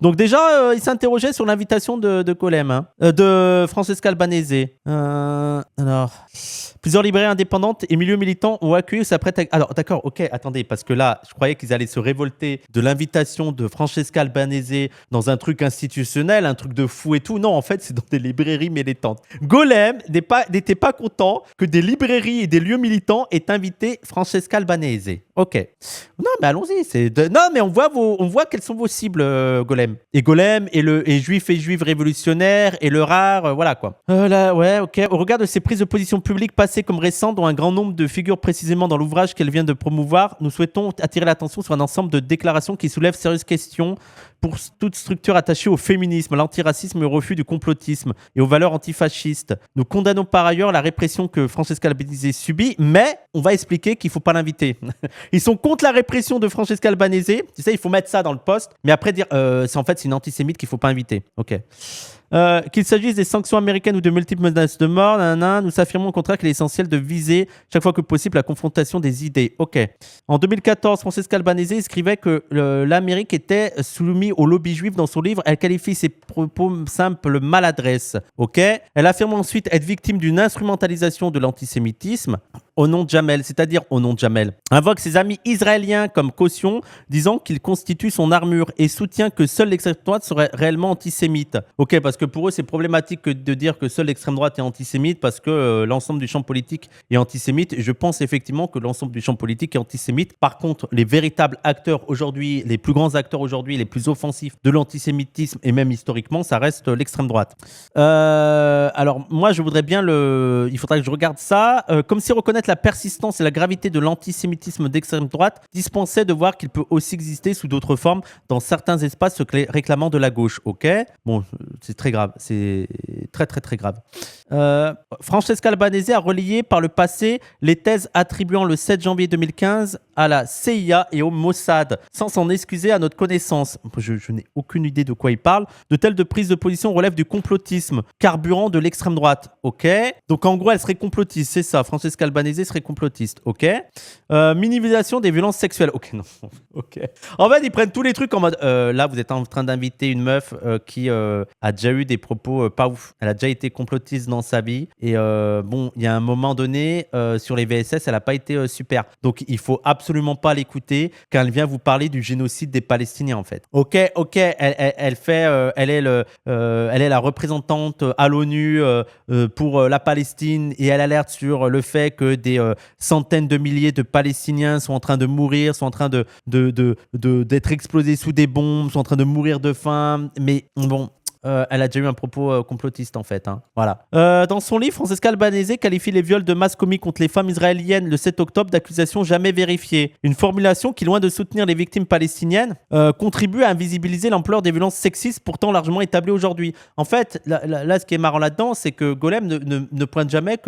Donc déjà, il s'interrogeait sur l'invitation de Golem, hein, de Francesca Albanese. Alors... Plusieurs librairies indépendantes et milieux militants ont accueilli ou s'apprêtent à... Alors, d'accord, ok, attendez, parce que là, je croyais qu'ils allaient se révolter de l'invitation de Francesca Albanese dans un truc institutionnel, un truc de fou et tout. Non, en fait, c'est dans des librairies militantes. Golem n'était pas content que des librairies et des lieux militants aient invité Francesca Albanese. Ok. Non, mais allons-y. Non, mais on voit quelles sont vos cibles, Golem. Et Golem, et juifs révolutionnaires, et le rare, voilà quoi. Là, ouais, ok. Au regard de ces prises de position publiques passées comme récentes, dont un grand nombre de figures précisément dans l'ouvrage qu'elle vient de promouvoir, nous souhaitons attirer l'attention sur un ensemble de déclarations qui soulèvent sérieuses questions pour toute structure attachée au féminisme, à l'antiracisme et au refus du complotisme et aux valeurs antifascistes. Nous condamnons par ailleurs la répression que Francesca Albanese subit, mais on va expliquer qu'il ne faut pas l'inviter. Ils sont contre la répression de Francesca Albanese. Tu sais, il faut mettre ça dans le post, mais après dire, c'est une antisémite qu'il ne faut pas inviter. Ok. Qu'il s'agisse des sanctions américaines ou de multiples menaces de mort, nous affirmons au contraire qu'il est essentiel de viser chaque fois que possible la confrontation des idées. Ok. En 2014, Francesca Albanese écrivait que l'Amérique était soumise au lobby juif dans son livre. Elle qualifie ses propos simples maladresse. Ok. Elle affirme ensuite être victime d'une instrumentalisation de l'antisémitisme au nom de Jamel, c'est-à-dire au nom de Jamel. Invoque ses amis israéliens comme caution, disant qu'ils constituent son armure et soutient que seule l'extrême droite serait réellement antisémite. Ok, parce que pour eux, c'est problématique de dire que seule l'extrême droite est antisémite parce que l'ensemble du champ politique est antisémite. Et je pense effectivement que l'ensemble du champ politique est antisémite. Par contre, les véritables acteurs aujourd'hui, les plus grands acteurs aujourd'hui, les plus offensifs de l'antisémitisme et même historiquement, ça reste l'extrême droite. Alors, moi, je voudrais bien il faudrait que je regarde ça. Comme si reconnaître la persistance et la gravité de l'antisémitisme d'extrême droite dispensait de voir qu'il peut aussi exister sous d'autres formes dans certains espaces réclamant de la gauche. Ok, bon, c'est très grave, c'est très très très grave. Francesca Albanese a relayé par le passé les thèses attribuant le 7 janvier 2015 à la CIA et au Mossad, sans s'en excuser à notre connaissance. Je n'ai aucune idée de quoi il parle. De telles prises de position relèvent du complotisme, carburant de l'extrême droite. Ok, donc en gros, elle serait complotiste, c'est ça. Francesca Albanese serait complotiste. Ok, minimisation des violences sexuelles. Ok, non. Ok. En fait, ils prennent tous les trucs en mode. Là, vous êtes en train d'inviter une meuf qui a déjà eu des propos pas ouf. Elle a déjà été complotiste dans sa vie. Et bon, il y a un moment donné, sur les VSS, elle n'a pas été super. Donc, il faut absolument pas l'écouter quand elle vient vous parler du génocide des Palestiniens, en fait. Ok, elle est la représentante à l'ONU pour la Palestine et elle alerte sur le fait que des centaines de milliers de Palestiniens sont en train de mourir, sont en train d'être explosés sous des bombes, sont en train de mourir de faim. Mais bon, elle a déjà eu un propos complotiste en fait. Hein. Voilà. Dans son livre, Francesca Albanese qualifie les viols de masse commis contre les femmes israéliennes le 7 octobre d'accusations jamais vérifiées. Une formulation qui, loin de soutenir les victimes palestiniennes, contribue à invisibiliser l'ampleur des violences sexistes pourtant largement établies aujourd'hui. En fait, là, ce qui est marrant là-dedans, c'est que Golem ne pointe jamais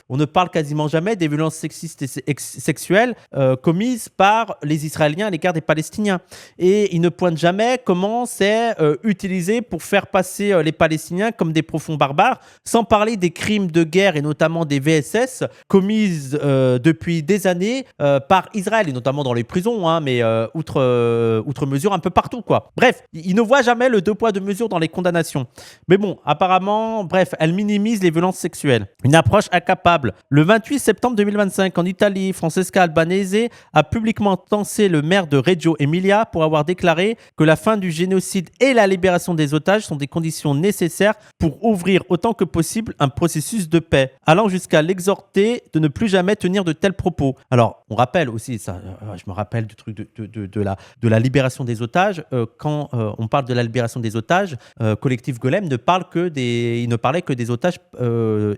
on ne parle quasiment jamais des violences sexistes et sexuelles commises par les Israéliens à l'égard des Palestiniens. Et il ne pointe jamais comment c'est utilisé pour faire passer les Palestiniens comme des profonds barbares, sans parler des crimes de guerre et notamment des VSS commises depuis des années par Israël, et notamment dans les prisons, hein, mais outre mesure un peu partout, quoi. Bref, il ne voit jamais le deux poids deux mesures dans les condamnations. Mais bon, apparemment, bref, elle minimise les violences sexuelles. Une approche incapable. Le 28 septembre 2025, en Italie, Francesca Albanese a publiquement tensé le maire de Reggio Emilia pour avoir déclaré que la fin du génocide et la libération des otages sont des conditions nécessaires pour ouvrir autant que possible un processus de paix, allant jusqu'à l'exhorter de ne plus jamais tenir de tels propos. Alors, on rappelle aussi, ça, je me rappelle du truc de la libération des otages. Quand on parle de la libération des otages, Collectif Golem ne parlait que des otages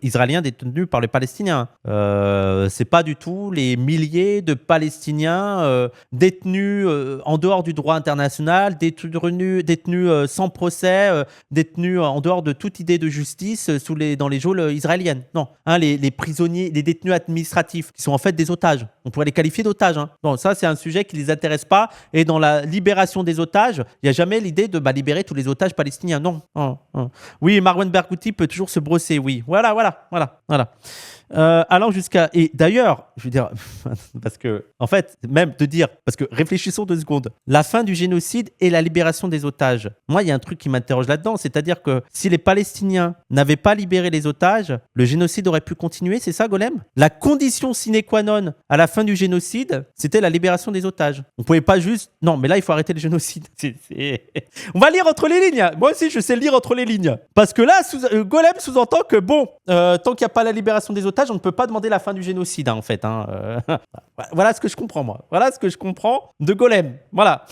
israéliens détenus par les Palestiniens. C'est pas du tout les milliers de Palestiniens détenus en dehors du droit international, détenus sans procès, détenus en dehors de toute idée de justice dans les geôles israéliennes. Non, hein, les prisonniers, les détenus administratifs qui sont en fait des otages. On pourrait les qualifier d'otages. Hein. Bon, ça, c'est un sujet qui ne les intéresse pas. Et dans la libération des otages, il n'y a jamais l'idée de libérer tous les otages palestiniens. Non. Oui, Marwan Berghouti peut toujours se brosser, oui. Voilà. Allant jusqu'à... Et d'ailleurs, je veux dire, parce que, en fait, même de dire, parce que réfléchissons 2 secondes, la fin du génocide et la libération des otages. Moi, il y a un truc qui m'interroge là-dedans, c'est-à-dire que si les Palestiniens n'avaient pas libéré les otages, le génocide aurait pu continuer, c'est ça, Golem ? La condition sine qua non à la fin du génocide, c'était la libération des otages. On pouvait pas juste... Non, mais là, il faut arrêter le génocide. On va lire entre les lignes. Moi aussi, je sais lire entre les lignes. Parce que là, Golem sous-entend que, bon, tant qu'il n'y a pas la libération des otages, on ne peut pas demander la fin du génocide, hein, en fait. Hein. Voilà ce que je comprends, moi. Voilà ce que je comprends de Golem. Voilà.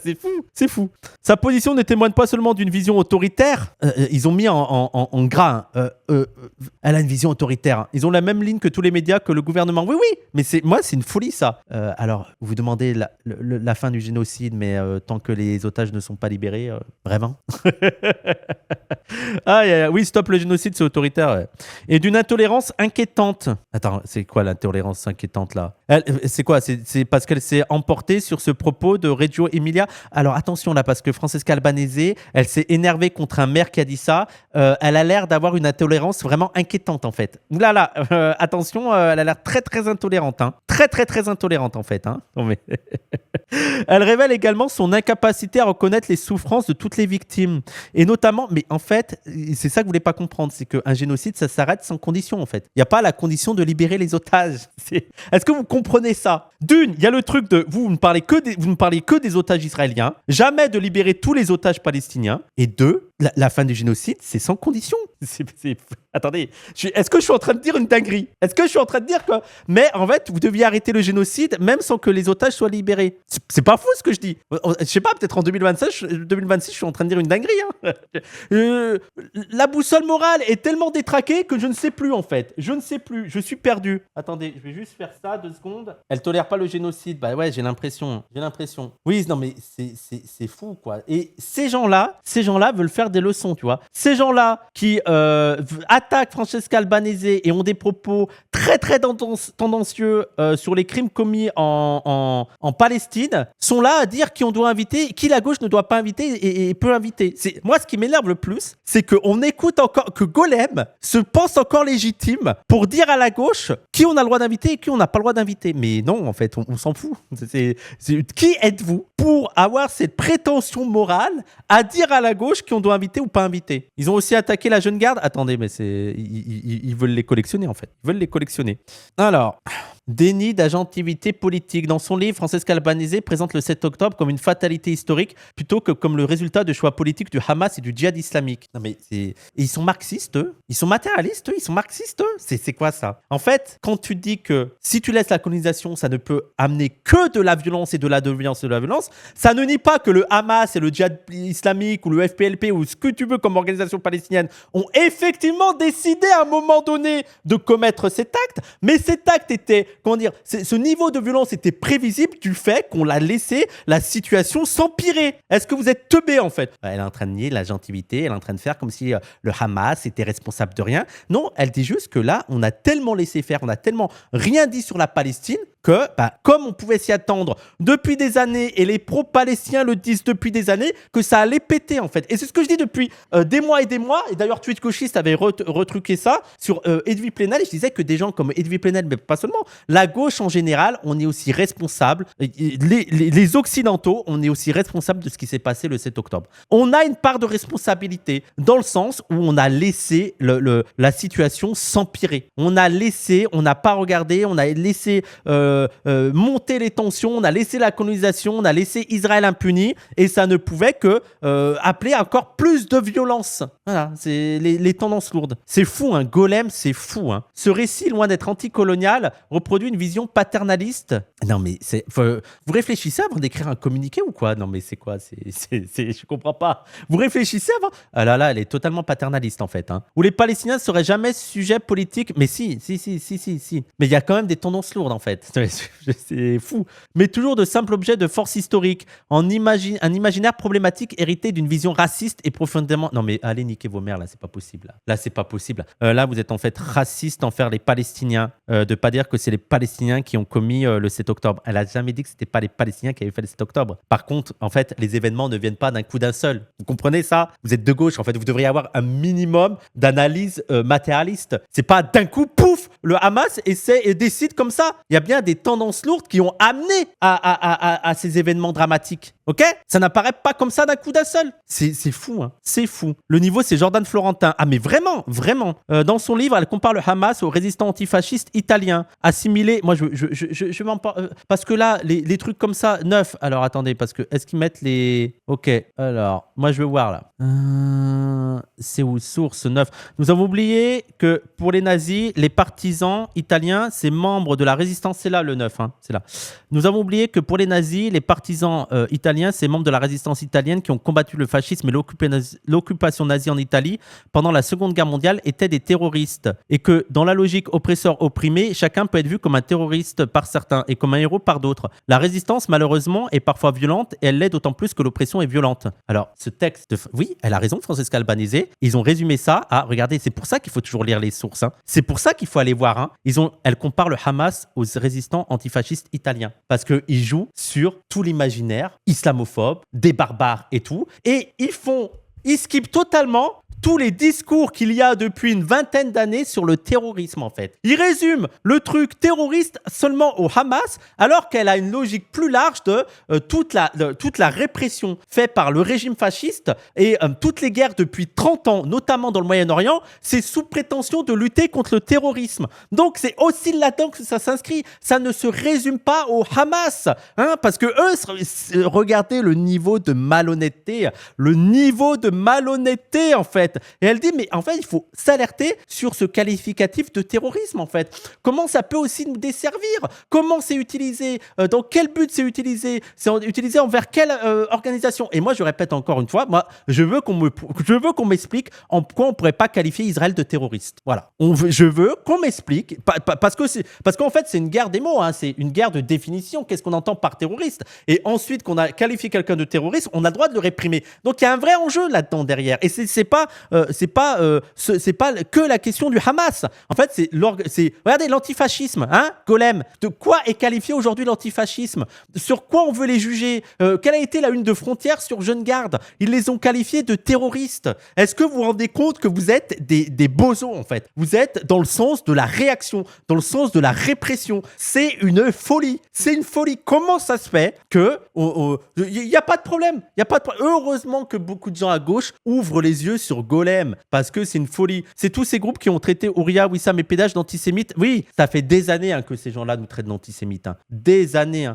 C'est fou. Sa position ne témoigne pas seulement d'une vision autoritaire. Ils ont mis en gras. Elle a une vision autoritaire. Ils ont la même ligne que tous les médias, que le gouvernement. Oui, mais moi, c'est une folie, ça. Alors, vous demandez la fin du génocide, mais tant que les otages ne sont pas libérés, vraiment. Oui, stop le génocide, c'est autoritaire. Ouais. Et d'une intolérance inquiétante. Attends, c'est quoi l'intolérance inquiétante, là? C'est quoi? C'est parce qu'elle s'est emportée sur ce propos de Reggio Emilia. Alors, attention, là, parce que Francesca Albanese, elle s'est énervée contre un maire qui a dit ça. Elle a l'air d'avoir une intolérance vraiment inquiétante, en fait. Oulala, attention, elle a l'air très, très intolérante. Hein. Très, très, très intolérante, en fait. Hein. Non, mais... Elle révèle également son incapacité à reconnaître les souffrances de toutes les victimes. Et notamment, mais en fait, c'est ça que vous voulez pas comprendre, c'est qu'un génocide, ça s'arrête sans condition, en fait. Il n'y a pas la condition de libérer les otages. Est-ce que vous comprenez ça? D'une, il y a le truc de vous ne parlez que des otages israéliens, jamais de libérer tous les otages palestiniens. Et deux, la fin du génocide, c'est sans condition. Attendez, est-ce que je suis en train de dire une dinguerie? Est-ce que je suis en train de dire que... Mais en fait, vous deviez arrêter le génocide même sans que les otages soient libérés. C'est pas fou ce que je dis. Je sais pas, peut-être en 2026, je suis en train de dire une dinguerie. Hein. La boussole morale est tellement détraquée que je ne sais plus en fait. Je ne sais plus, je suis perdu. Attendez, je vais juste faire ça 2 secondes. Elle tolère pas le génocide. Bah ouais, j'ai l'impression. Oui, non mais c'est fou quoi. Et ces gens-là veulent faire des leçons, tu vois. Ces gens-là qui attaquent Francesca Albanese et ont des propos très très tendancieux sur les crimes commis en Palestine sont là à dire qui on doit inviter, qui la gauche ne doit pas inviter et peut inviter. Moi, ce qui m'énerve le plus, c'est qu'on écoute encore, que Golem se pense encore légitime pour dire à la gauche qui on a le droit d'inviter et qui on n'a pas le droit d'inviter. Mais non, en fait, on s'en fout. Qui êtes-vous pour avoir cette prétention morale à dire à la gauche qui on doit inviter ou pas inviter? Ils ont aussi attaqué la jeune garde. Attendez, mais ils veulent les collectionner, en fait. Ils veulent les collectionner. Alors... Déni d'agentivité politique. Dans son livre, Francesca Albanese présente le 7 octobre comme une fatalité historique plutôt que comme le résultat de choix politiques du Hamas et du djihad islamique. Non mais et ils sont marxistes, eux. Ils sont matérialistes, eux. Ils sont marxistes, eux. C'est quoi ça? En fait, quand tu dis que si tu laisses la colonisation, ça ne peut amener que de la violence et de la violence et de la violence, ça ne nie pas que le Hamas et le djihad islamique ou le FPLP ou ce que tu veux comme organisation palestinienne ont effectivement décidé à un moment donné de commettre cet acte, mais cet acte était... Comment dire, ce niveau de violence était prévisible du fait qu'on l'a laissé la situation s'empirer. Est-ce que vous êtes teubé en fait? Elle est en train de nier l'agentivité, elle est en train de faire comme si le Hamas était responsable de rien. Non, elle dit juste que là, on a tellement laissé faire, on a tellement rien dit sur la Palestine que, comme on pouvait s'y attendre depuis des années, et les pro-palestiniens le disent depuis des années, que ça allait péter en fait. Et c'est ce que je dis depuis des mois, et d'ailleurs Tweet Gauchiste avait retruqué ça sur Edwy Plenel, et je disais que des gens comme Edwy Plenel, mais pas seulement, la gauche en général, on est aussi responsable, les Occidentaux, on est aussi responsable de ce qui s'est passé le 7 octobre. On a une part de responsabilité dans le sens où on a laissé la situation s'empirer. On n'a pas regardé, on a laissé monter les tensions, on a laissé la colonisation, on a laissé Israël impuni et ça ne pouvait que appeler encore plus de violence. Voilà, c'est les tendances lourdes. C'est fou, hein, Golem, c'est fou. Hein. Ce récit, loin d'être anticolonial, reproduit une vision paternaliste. Non mais vous réfléchissez avant d'écrire un communiqué ou quoi? Non mais c'est quoi? Je comprends pas. Vous réfléchissez avant? Ah là, elle est totalement paternaliste en fait. Hein. Où les Palestiniens ne seraient jamais sujet politique. Mais si. Mais il y a quand même des tendances lourdes en fait. C'est fou. Mais toujours de simples objets de force historique. Un imaginaire problématique hérité d'une vision raciste et profondément... Non mais allez niquer vos mères là, c'est pas possible. Là c'est pas possible. Là vous êtes en fait raciste envers les Palestiniens. De pas dire que c'est les Palestiniens qui ont commis le 7 octobre. Elle a jamais dit que c'était pas les Palestiniens qui avaient fait le 7 octobre. Par contre, en fait, les événements ne viennent pas d'un coup d'un seul. Vous comprenez ça? Vous êtes de gauche. En fait, vous devriez avoir un minimum d'analyse matérialiste. C'est pas d'un coup, pouf, le Hamas essaie et décide comme ça. Il y a bien des tendances lourdes qui ont amené à ces événements dramatiques. Ok? Ça n'apparaît pas comme ça d'un coup d'un seul. C'est fou, hein. C'est fou. Le niveau, c'est Jordan Florentin. Ah, mais vraiment. Dans son livre, elle compare le Hamas aux résistants antifascistes italiens. Assimilés. Moi, je m'en parle. Parce que là, les trucs comme ça, neuf. Alors, attendez, parce que est-ce qu'ils mettent les. Ok. Alors, moi, je veux voir là. C'est où? Source 9. Nous avons oublié que pour les nazis, les partisans italiens, c'est membres de la résistance. C'est là le 9. Hein. C'est là. Nous avons oublié que pour les nazis, les partisans italiens italiens, ces membres de la résistance italienne qui ont combattu le fascisme et l'occupation nazie en Italie pendant la Seconde Guerre mondiale étaient des terroristes. Et que dans la logique oppresseur-opprimé, chacun peut être vu comme un terroriste par certains et comme un héros par d'autres. La résistance, malheureusement, est parfois violente et elle l'est d'autant plus que l'oppression est violente. Alors, ce texte, oui, elle a raison, Francesca Albanese. Ils ont résumé ça à, regardez, c'est pour ça qu'il faut toujours lire les sources. Hein. C'est pour ça qu'il faut aller voir. Hein. Elle compare le Hamas aux résistants antifascistes italiens. Parce qu'ils jouent sur tout l'imaginaire islamophobe, des barbares et tout. Et ils skippent totalement tous les discours qu'il y a depuis une vingtaine d'années sur le terrorisme, en fait. Il résume le truc terroriste seulement au Hamas, alors qu'elle a une logique plus large de toute la répression faite par le régime fasciste et toutes les guerres depuis 30 ans, notamment dans le Moyen-Orient, c'est sous prétention de lutter contre le terrorisme. Donc, c'est aussi là-dedans que ça s'inscrit. Ça ne se résume pas au Hamas, hein, parce que eux, regardez le niveau de malhonnêteté, en fait. Et elle dit, mais en fait, il faut s'alerter sur ce qualificatif de terrorisme, en fait. Comment ça peut aussi nous desservir? Comment c'est utilisé? Dans quel but c'est utilisé? C'est utilisé envers quelle organisation? Et moi, je répète encore une fois, moi, je veux qu'on m'explique en quoi on ne pourrait pas qualifier Israël de terroriste. Voilà. Je veux qu'on m'explique, parce qu'en fait, c'est une guerre des mots, hein, c'est une guerre de définition. Qu'est-ce qu'on entend par terroriste? Et ensuite, qu'on a qualifié quelqu'un de terroriste, on a le droit de le réprimer. Donc, il y a un vrai enjeu là-dedans derrière. Et c'est pas que la question du Hamas. En fait, regardez l'antifascisme, hein, Golem. De quoi est qualifié aujourd'hui l'antifascisme? Sur quoi on veut les juger? Quelle a été la une de Frontières sur Jeune Garde? Ils les ont qualifiés de terroristes. Est-ce que vous vous rendez compte que vous êtes des bozos, en fait? Vous êtes dans le sens de la réaction, dans le sens de la répression. C'est une folie. C'est une folie. Comment ça se fait que il n'y a pas de problème? Heureusement que beaucoup de gens à gauche ouvrent les yeux sur Golem, parce que c'est une folie. C'est tous ces groupes qui ont traité Ouria, Wissam et Pédage d'antisémites. Oui, ça fait des années que ces gens-là nous traitent d'antisémites. Hein. Des années.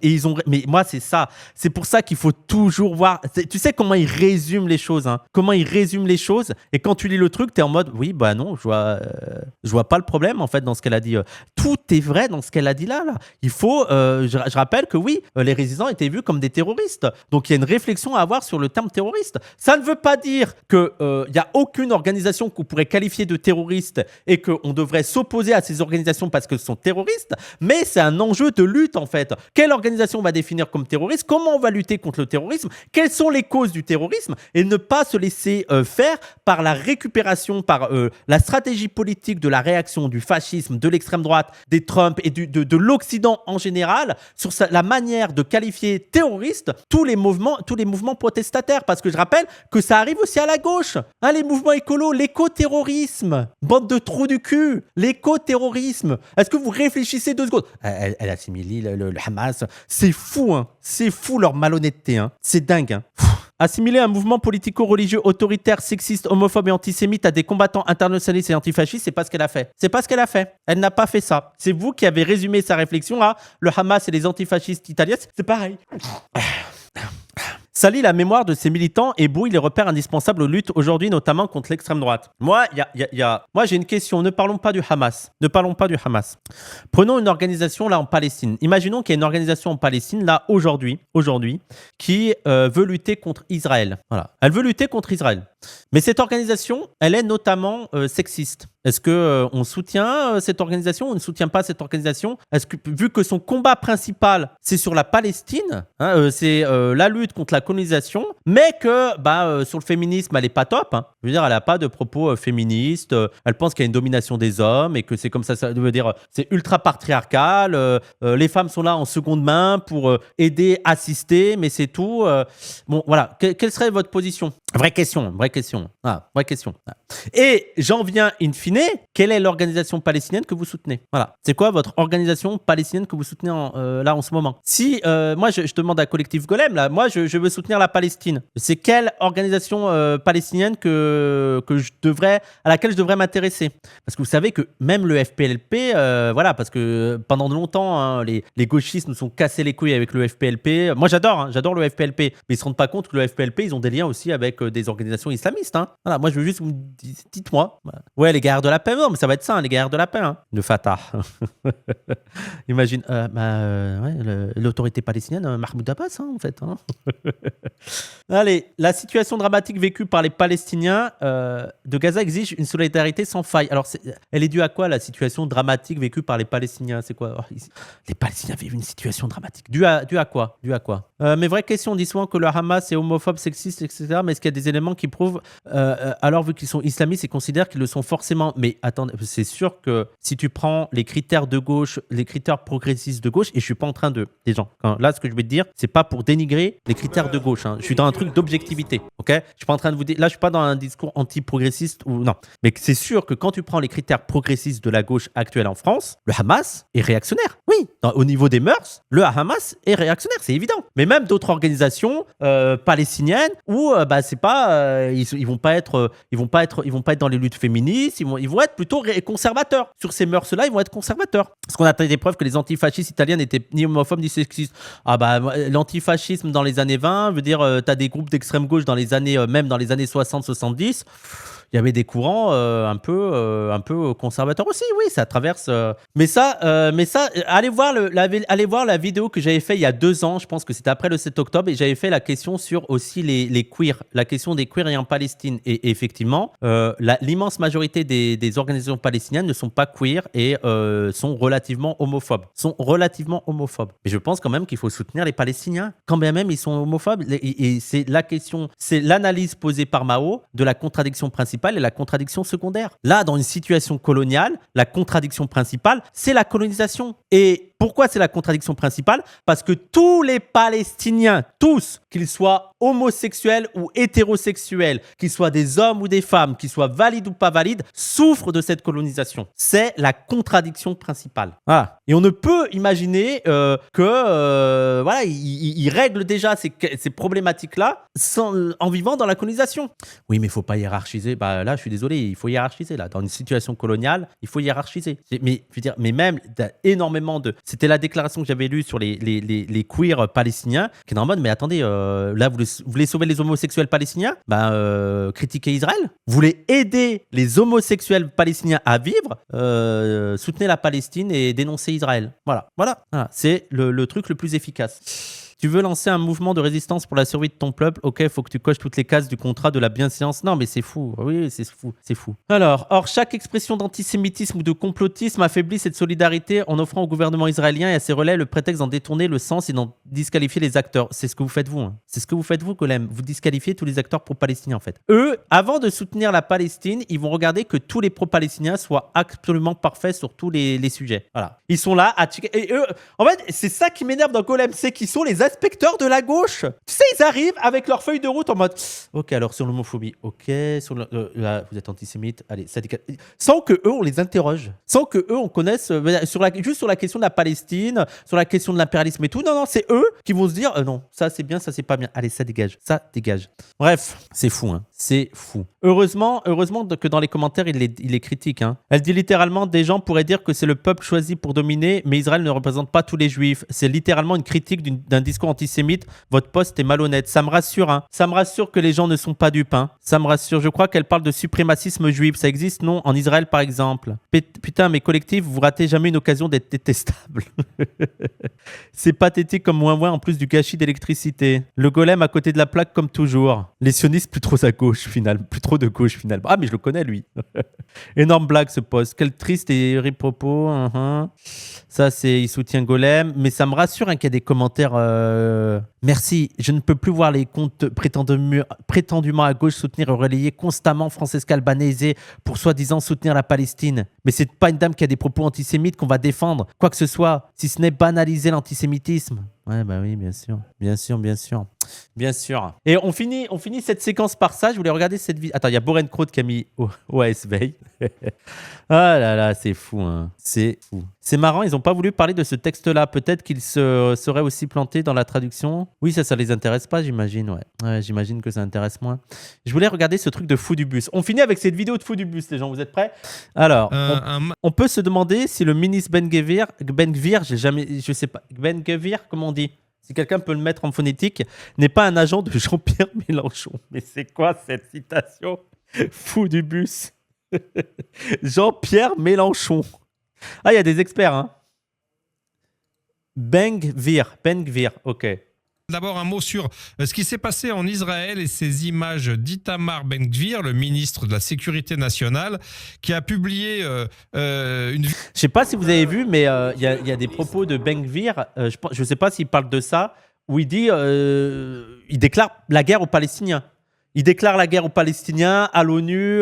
Et mais moi, c'est ça. C'est pour ça qu'il faut toujours voir. Tu sais comment ils résument les choses. Hein. Comment ils résument les choses. Et quand tu lis le truc, t'es en mode, oui, bah non, je vois pas le problème, en fait, dans ce qu'elle a dit. Tout est vrai dans ce qu'elle a dit là. Il faut, je rappelle que oui, les résistants étaient vus comme des terroristes. Donc, il y a une réflexion à avoir sur le terme terroriste. Ça ne veut pas dire qu'il n'y a aucune organisation qu'on pourrait qualifier de terroriste et qu'on devrait s'opposer à ces organisations parce que ce sont terroristes, mais c'est un enjeu de lutte, en fait. Quelle organisation on va définir comme terroriste? Comment on va lutter contre le terrorisme? Quelles sont les causes du terrorisme? Et ne pas se laisser faire par la récupération, par la stratégie politique de la réaction du fascisme, de l'extrême droite, des Trump et de l'Occident en général, sur la manière de qualifier terroriste tous les mouvements protestataires. Parce que je rappelle que ça arrive aussi à la gauche. Hein, les mouvements écolos, l'écoterrorisme. Bande de trous du cul. L'écoterrorisme. Est-ce que vous réfléchissez 2 secondes? Elle assimile le Hamas. C'est fou, hein. C'est fou leur malhonnêteté. Hein. C'est dingue. Hein. Assimiler un mouvement politico-religieux autoritaire, sexiste, homophobe et antisémite à des combattants internationalistes et antifascistes, c'est pas ce qu'elle a fait. C'est pas ce qu'elle a fait. Elle n'a pas fait ça. C'est vous qui avez résumé sa réflexion à le Hamas et les antifascistes italiens. C'est pareil. Salit la mémoire de ses militants et brouille les repères indispensables aux luttes aujourd'hui, notamment contre l'extrême droite. Moi, moi, j'ai une question. Ne parlons pas du Hamas. Prenons une organisation là en Palestine. Imaginons qu'il y a une organisation en Palestine là aujourd'hui, qui veut lutter contre Israël. Voilà. Elle veut lutter contre Israël. Mais cette organisation, elle est notamment sexiste. Est-ce qu'on soutient cette organisation ou on ne soutient pas cette organisation? Est-ce que, vu que son combat principal, c'est sur la Palestine, hein, c'est la lutte contre la colonisation, mais que sur le féminisme, elle n'est pas top. Hein. Je veux dire, elle n'a pas de propos féministes. Elle pense qu'il y a une domination des hommes et que c'est comme ça veut dire c'est ultra patriarcal. Les femmes sont là en seconde main pour aider, assister, mais c'est tout. Bon, voilà. Quelle serait votre position? Vraie question. Ah, vraie question. Et j'en viens in fine, quelle est l'organisation palestinienne que vous soutenez? Voilà. C'est quoi votre organisation palestinienne que vous soutenez là en ce moment? Si moi je demande à Collectif Golem, là, moi je veux soutenir la Palestine. C'est quelle organisation palestinienne que à laquelle je devrais m'intéresser. Parce que vous savez que même le FPLP, voilà, parce que pendant longtemps, hein, les gauchistes nous sont cassés les couilles avec le FPLP. Moi, j'adore le FPLP, mais ils se rendent pas compte que le FPLP, ils ont des liens aussi avec des organisations islamistes. Hein. Voilà, moi, je veux juste vous dites-moi. Ouais, les guerriers de la paix, non, mais ça va être ça, hein, les guerriers de la paix, hein, de Fatah. Imagine, ouais, l'autorité palestinienne, Mahmoud Abbas, hein, en fait. Hein. Allez, la situation dramatique vécue par les Palestiniens de Gaza exige une solidarité sans faille. Alors, elle est due à quoi, la situation dramatique vécue par les Palestiniens? C'est quoi? Les Palestiniens vivent une situation dramatique. Due à quoi? Mais vraie question, on dit souvent que le Hamas est homophobe, sexiste, etc. Mais est-ce qu'il y a des éléments qui prouvent, alors vu qu'ils sont islamistes, ils considèrent qu'ils le sont forcément? Mais attendez, c'est sûr que si tu prends les critères de gauche, les critères progressistes de gauche, et je suis pas en train de... Les gens, là, ce que je vais te dire, c'est pas pour dénigrer les critères de gauche. Hein. Je suis dans un truc d'objectivité, ok? Je suis pas en train de vous dire... Là, je suis pas dans un discours anti-progressiste ou... Non. Mais c'est sûr que quand tu prends les critères progressistes de la gauche actuelle en France, le Hamas est réactionnaire. Oui, au niveau des mœurs, le Hamas est réactionnaire, c'est évident. Mais même d'autres organisations palestiniennes où c'est pas... ils vont pas être dans les luttes féministes, ils vont être plutôt conservateurs. Sur ces mœurs-là, ils vont être conservateurs. Parce qu'on a des preuves que les antifascistes italiens n'étaient ni homophobes ni sexistes. L'antifascisme dans les années 20, veut dire, tu as des groupes d'extrême gauche dans les années, même dans les années 60-70. Il y avait des courants un peu conservateurs aussi, oui, ça traverse. Mais ça, allez voir la vidéo que j'avais fait il y a 2 ans, je pense que c'était après le 7 octobre, et j'avais fait la question sur aussi les queers, la question des queers et en Palestine. Et effectivement, l'immense majorité des organisations palestiniennes ne sont pas queer et sont relativement homophobes. Mais je pense quand même qu'il faut soutenir les Palestiniens, quand bien même ils sont homophobes. Et c'est la question, c'est l'analyse posée par Mao de la contradiction principale et la contradiction secondaire. Là, dans une situation coloniale, la contradiction principale, c'est la colonisation. Et pourquoi c'est la contradiction principale? Parce que tous les Palestiniens, tous, qu'ils soient homosexuels ou hétérosexuels, qu'ils soient des hommes ou des femmes, qu'ils soient valides ou pas valides, souffrent de cette colonisation. C'est la contradiction principale. Voilà. Et on ne peut imaginer ils règlent déjà ces problématiques-là en vivant dans la colonisation. Oui, mais il ne faut pas hiérarchiser. Là, je suis désolé, il faut hiérarchiser. Là. Dans une situation coloniale, il faut hiérarchiser. Mais même énormément de... C'était la déclaration que j'avais lue sur les queers palestiniens, qui est en mode, mais attendez, là, vous voulez sauver les homosexuels palestiniens? Critiquez Israël. Vous voulez aider les homosexuels palestiniens à vivre? Soutenez la Palestine et dénoncez Israël. Voilà. C'est le truc le plus efficace. Tu veux lancer un mouvement de résistance pour la survie de ton peuple? Ok, il faut que tu coches toutes les cases du contrat de la bienséance. Non, mais c'est fou. Oui, c'est fou. Alors, chaque expression d'antisémitisme ou de complotisme affaiblit cette solidarité en offrant au gouvernement israélien et à ses relais le prétexte d'en détourner le sens et d'en disqualifier les acteurs. C'est ce que vous faites, vous. Hein. C'est ce que vous faites, vous, Golem. Vous disqualifiez tous les acteurs pro-palestiniens, en fait. Eux, avant de soutenir la Palestine, ils vont regarder que tous les pro-palestiniens soient absolument parfaits sur tous les sujets. Voilà. Ils sont là à checker. Et eux, en fait, c'est ça qui m'énerve dans Golem, c'est qu'ils sont les inspecteurs de la gauche. Tu sais, ils arrivent avec leur feuille de route en mode ok, alors sur l'homophobie, ok, là, vous êtes antisémite, allez, ça décale. Sans que eux on les interroge, sans que eux on connaisse juste sur la question de la Palestine, sur la question de l'impérialisme et tout. Non, c'est eux qui vont se dire non, ça c'est bien, ça c'est pas bien. Allez, ça dégage. Bref, c'est fou, hein. C'est fou. Heureusement que dans les commentaires il les critique. Hein. Elle dit littéralement des gens pourraient dire que c'est le peuple choisi pour dominer, mais Israël ne représente pas tous les juifs. C'est littéralement une critique d'un discours antisémite. Votre poste est malhonnête. Ça me rassure, hein. Ça me rassure que les gens ne sont pas dupes, hein. Ça me rassure. Je crois qu'elle parle de suprémacisme juif. Ça existe, non? En Israël, par exemple. Putain, mes collectifs, vous ratez jamais une occasion d'être détestable. C'est pathétique comme moins en plus du gâchis d'électricité. Le golem à côté de la plaque comme toujours. Les sionistes plus trop à gauche, finalement. Plus trop de gauche, finalement. Ah, mais je le connais, lui. Énorme blague, ce poste. Quel triste et propos. Ça, il soutient Golem. Mais ça me rassure, hein, qu'il y a des commentaires... Merci. Je ne peux plus voir les comptes prétendument à gauche soutenir et relayer constamment Francesca Albanese pour soi-disant soutenir la Palestine. Mais c'est pas une dame qui a des propos antisémites qu'on va défendre, quoi que ce soit, si ce n'est banaliser l'antisémitisme. Ouais, bah oui, bien sûr. Bien sûr. Et on finit cette séquence par ça. Je voulais regarder cette vidéo. Attends, il y a Boren Kroot qui a mis OAS Veil. Ah là là, c'est fou, hein. C'est fou. C'est marrant, ils n'ont pas voulu parler de ce texte-là. Peut-être qu'ils se seraient aussi plantés dans la traduction. Oui, ça les intéresse pas, j'imagine, ouais. Ouais, j'imagine que ça intéresse moins. Je voulais regarder ce truc de fou du bus. On finit avec cette vidéo de fou du bus, les gens. Vous êtes prêts? Alors, on peut se demander si le ministre Ben Gvir, je sais pas, Ben Gvir, comment on dit? Si quelqu'un peut le mettre en phonétique, n'est pas un agent de Jean-Pierre Mélenchon. Mais c'est quoi cette citation? Fou du bus. Jean-Pierre Mélenchon. Ah, il y a des experts, hein. Ben Gvir, ok. D'abord, un mot sur ce qui s'est passé en Israël et ces images d'Itamar Ben-Gvir, le ministre de la Sécurité nationale, qui a publié une... Je sais pas si vous avez vu, mais il y a des propos de Ben Gvir, je sais pas s'il parle de ça, où il dit, il déclare la guerre aux Palestiniens. Il déclare la guerre aux Palestiniens, à l'ONU,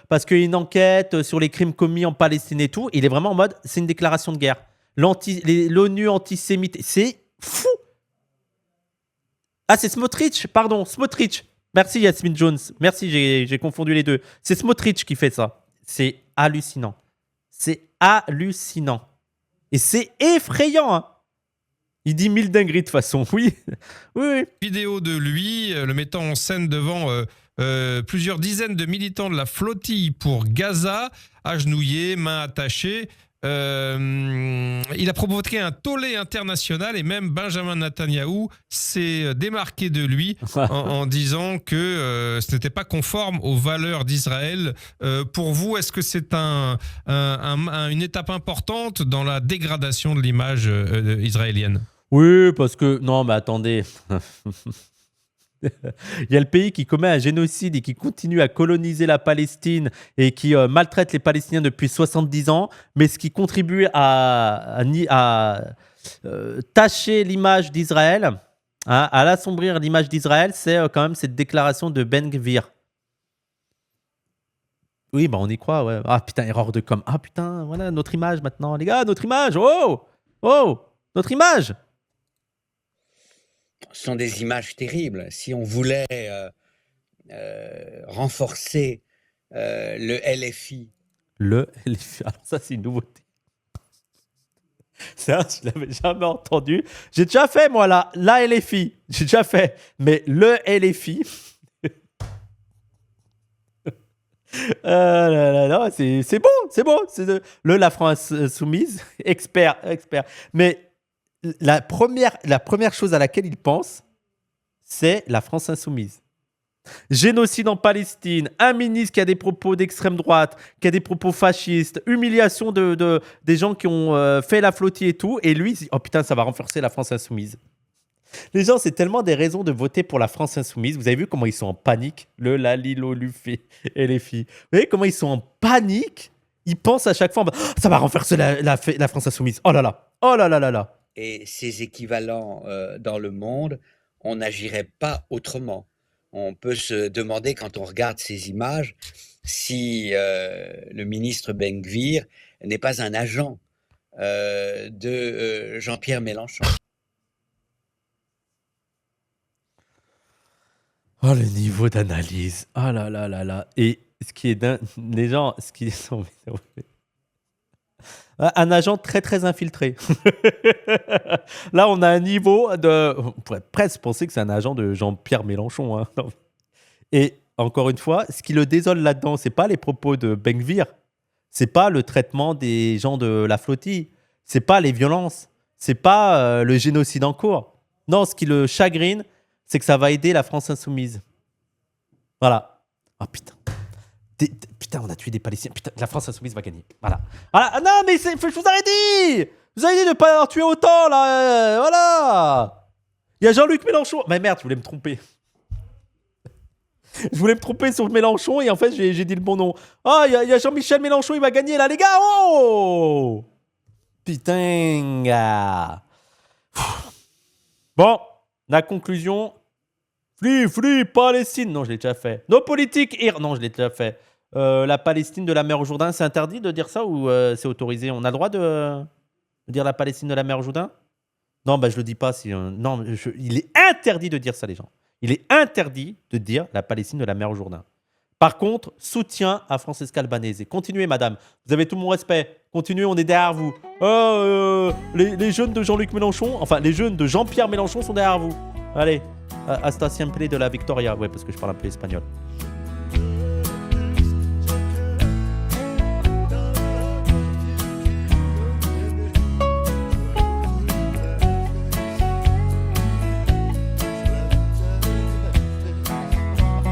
parce qu'il y a une enquête sur les crimes commis en Palestine et tout. Il est vraiment en mode, c'est une déclaration de guerre. L'ONU antisémite, c'est fou. Ah, c'est Smotrich, pardon, Smotrich. Merci Yasmine Jones. Merci, j'ai confondu les deux. C'est Smotrich qui fait ça. C'est hallucinant. C'est hallucinant. Et c'est effrayant, hein. Il dit mille dingueries de toute façon, oui. Oui. Vidéo de lui, le mettant en scène devant plusieurs dizaines de militants de la flottille pour Gaza, agenouillés, mains attachées. Il a provoqué un tollé international et même Benjamin Netanyahou s'est démarqué de lui en disant que ce n'était pas conforme aux valeurs d'Israël. Pour vous, est-ce que c'est une étape importante dans la dégradation de l'image israélienne? Oui, parce que... Non, mais attendez. Il y a le pays qui commet un génocide et qui continue à coloniser la Palestine et qui maltraite les Palestiniens depuis 70 ans, mais ce qui contribue à tacher l'image d'Israël, hein, à l'assombrir l'image d'Israël, c'est quand même cette déclaration de Ben Gvir. Oui, bah on y croit, ouais. Ah putain, erreur de com. Ah putain, voilà notre image maintenant. Les gars, notre image. Oh, notre image. Ce sont des images terribles. Si on voulait renforcer le LFI. Le LFI. Alors ça, c'est une nouveauté. Ça, je l'avais jamais entendu. J'ai déjà fait, moi, la LFI. J'ai déjà fait. Mais le LFI... c'est bon. C'est la France soumise. Expert. Mais la première chose à laquelle il pense, c'est la France insoumise. Génocide en Palestine, un ministre qui a des propos d'extrême droite, qui a des propos fascistes, humiliation des gens qui ont fait la flottille et tout. Et lui, il dit, oh putain, ça va renforcer la France insoumise. Les gens, c'est tellement des raisons de voter pour la France insoumise. Vous avez vu comment ils sont en panique? Le Lilo, Lufé et les filles. Vous voyez comment ils sont en panique? Ils pensent à chaque fois, oh, ça va renforcer la France insoumise. Oh là là. Et ces équivalents dans le monde, on n'agirait pas autrement. On peut se demander, quand on regarde ces images, si le ministre Ben-Gvir n'est pas un agent de Jean-Pierre Mélenchon. Oh, le niveau d'analyse. Oh là là. Et ce qui est dingue, les gens, ce qui sont... Un agent très très infiltré. Là, on a un niveau de... On pourrait presque penser que c'est un agent de Jean-Pierre Mélenchon. Hein. Et encore une fois, ce qui le désole là-dedans, c'est pas les propos de Ben Gvir. C'est pas le traitement des gens de la flottille. C'est pas les violences. C'est pas le génocide en cours. Non, ce qui le chagrine, c'est que ça va aider la France insoumise. Voilà. Oh putain. Putain, on a tué des Palestiniens. Putain, la France insoumise va gagner. Voilà. Ah, non, mais je vous avais dit. Je vous avais dit de ne pas en tuer autant, là. Voilà. Il y a Jean-Luc Mélenchon. Mais merde, je voulais me tromper. Je voulais me tromper sur Mélenchon et en fait, j'ai dit le bon nom. Ah, il y a Jean-Michel Mélenchon, il va gagner, là, les gars. Oh. Putain. Bon, la conclusion... Free Palestine. Non, je l'ai déjà fait. Nos politiques. Non, je l'ai déjà fait. La Palestine de la mer au Jourdain, c'est interdit de dire ça ou c'est autorisé? On a le droit de dire la Palestine de la mer au Jourdain? Non, bah je le dis pas. Non, il est interdit de dire ça, les gens. Il est interdit de dire la Palestine de la mer au Jourdain. Par contre, soutien à Francesca Albanese. Continuez, madame. Vous avez tout mon respect. Continuez, on est derrière vous. Les jeunes de Jean-Luc Mélenchon, enfin, les jeunes de Jean-Pierre Mélenchon sont derrière vous. Allez, hasta siempre de la Victoria. Ouais, parce que je parle un peu espagnol.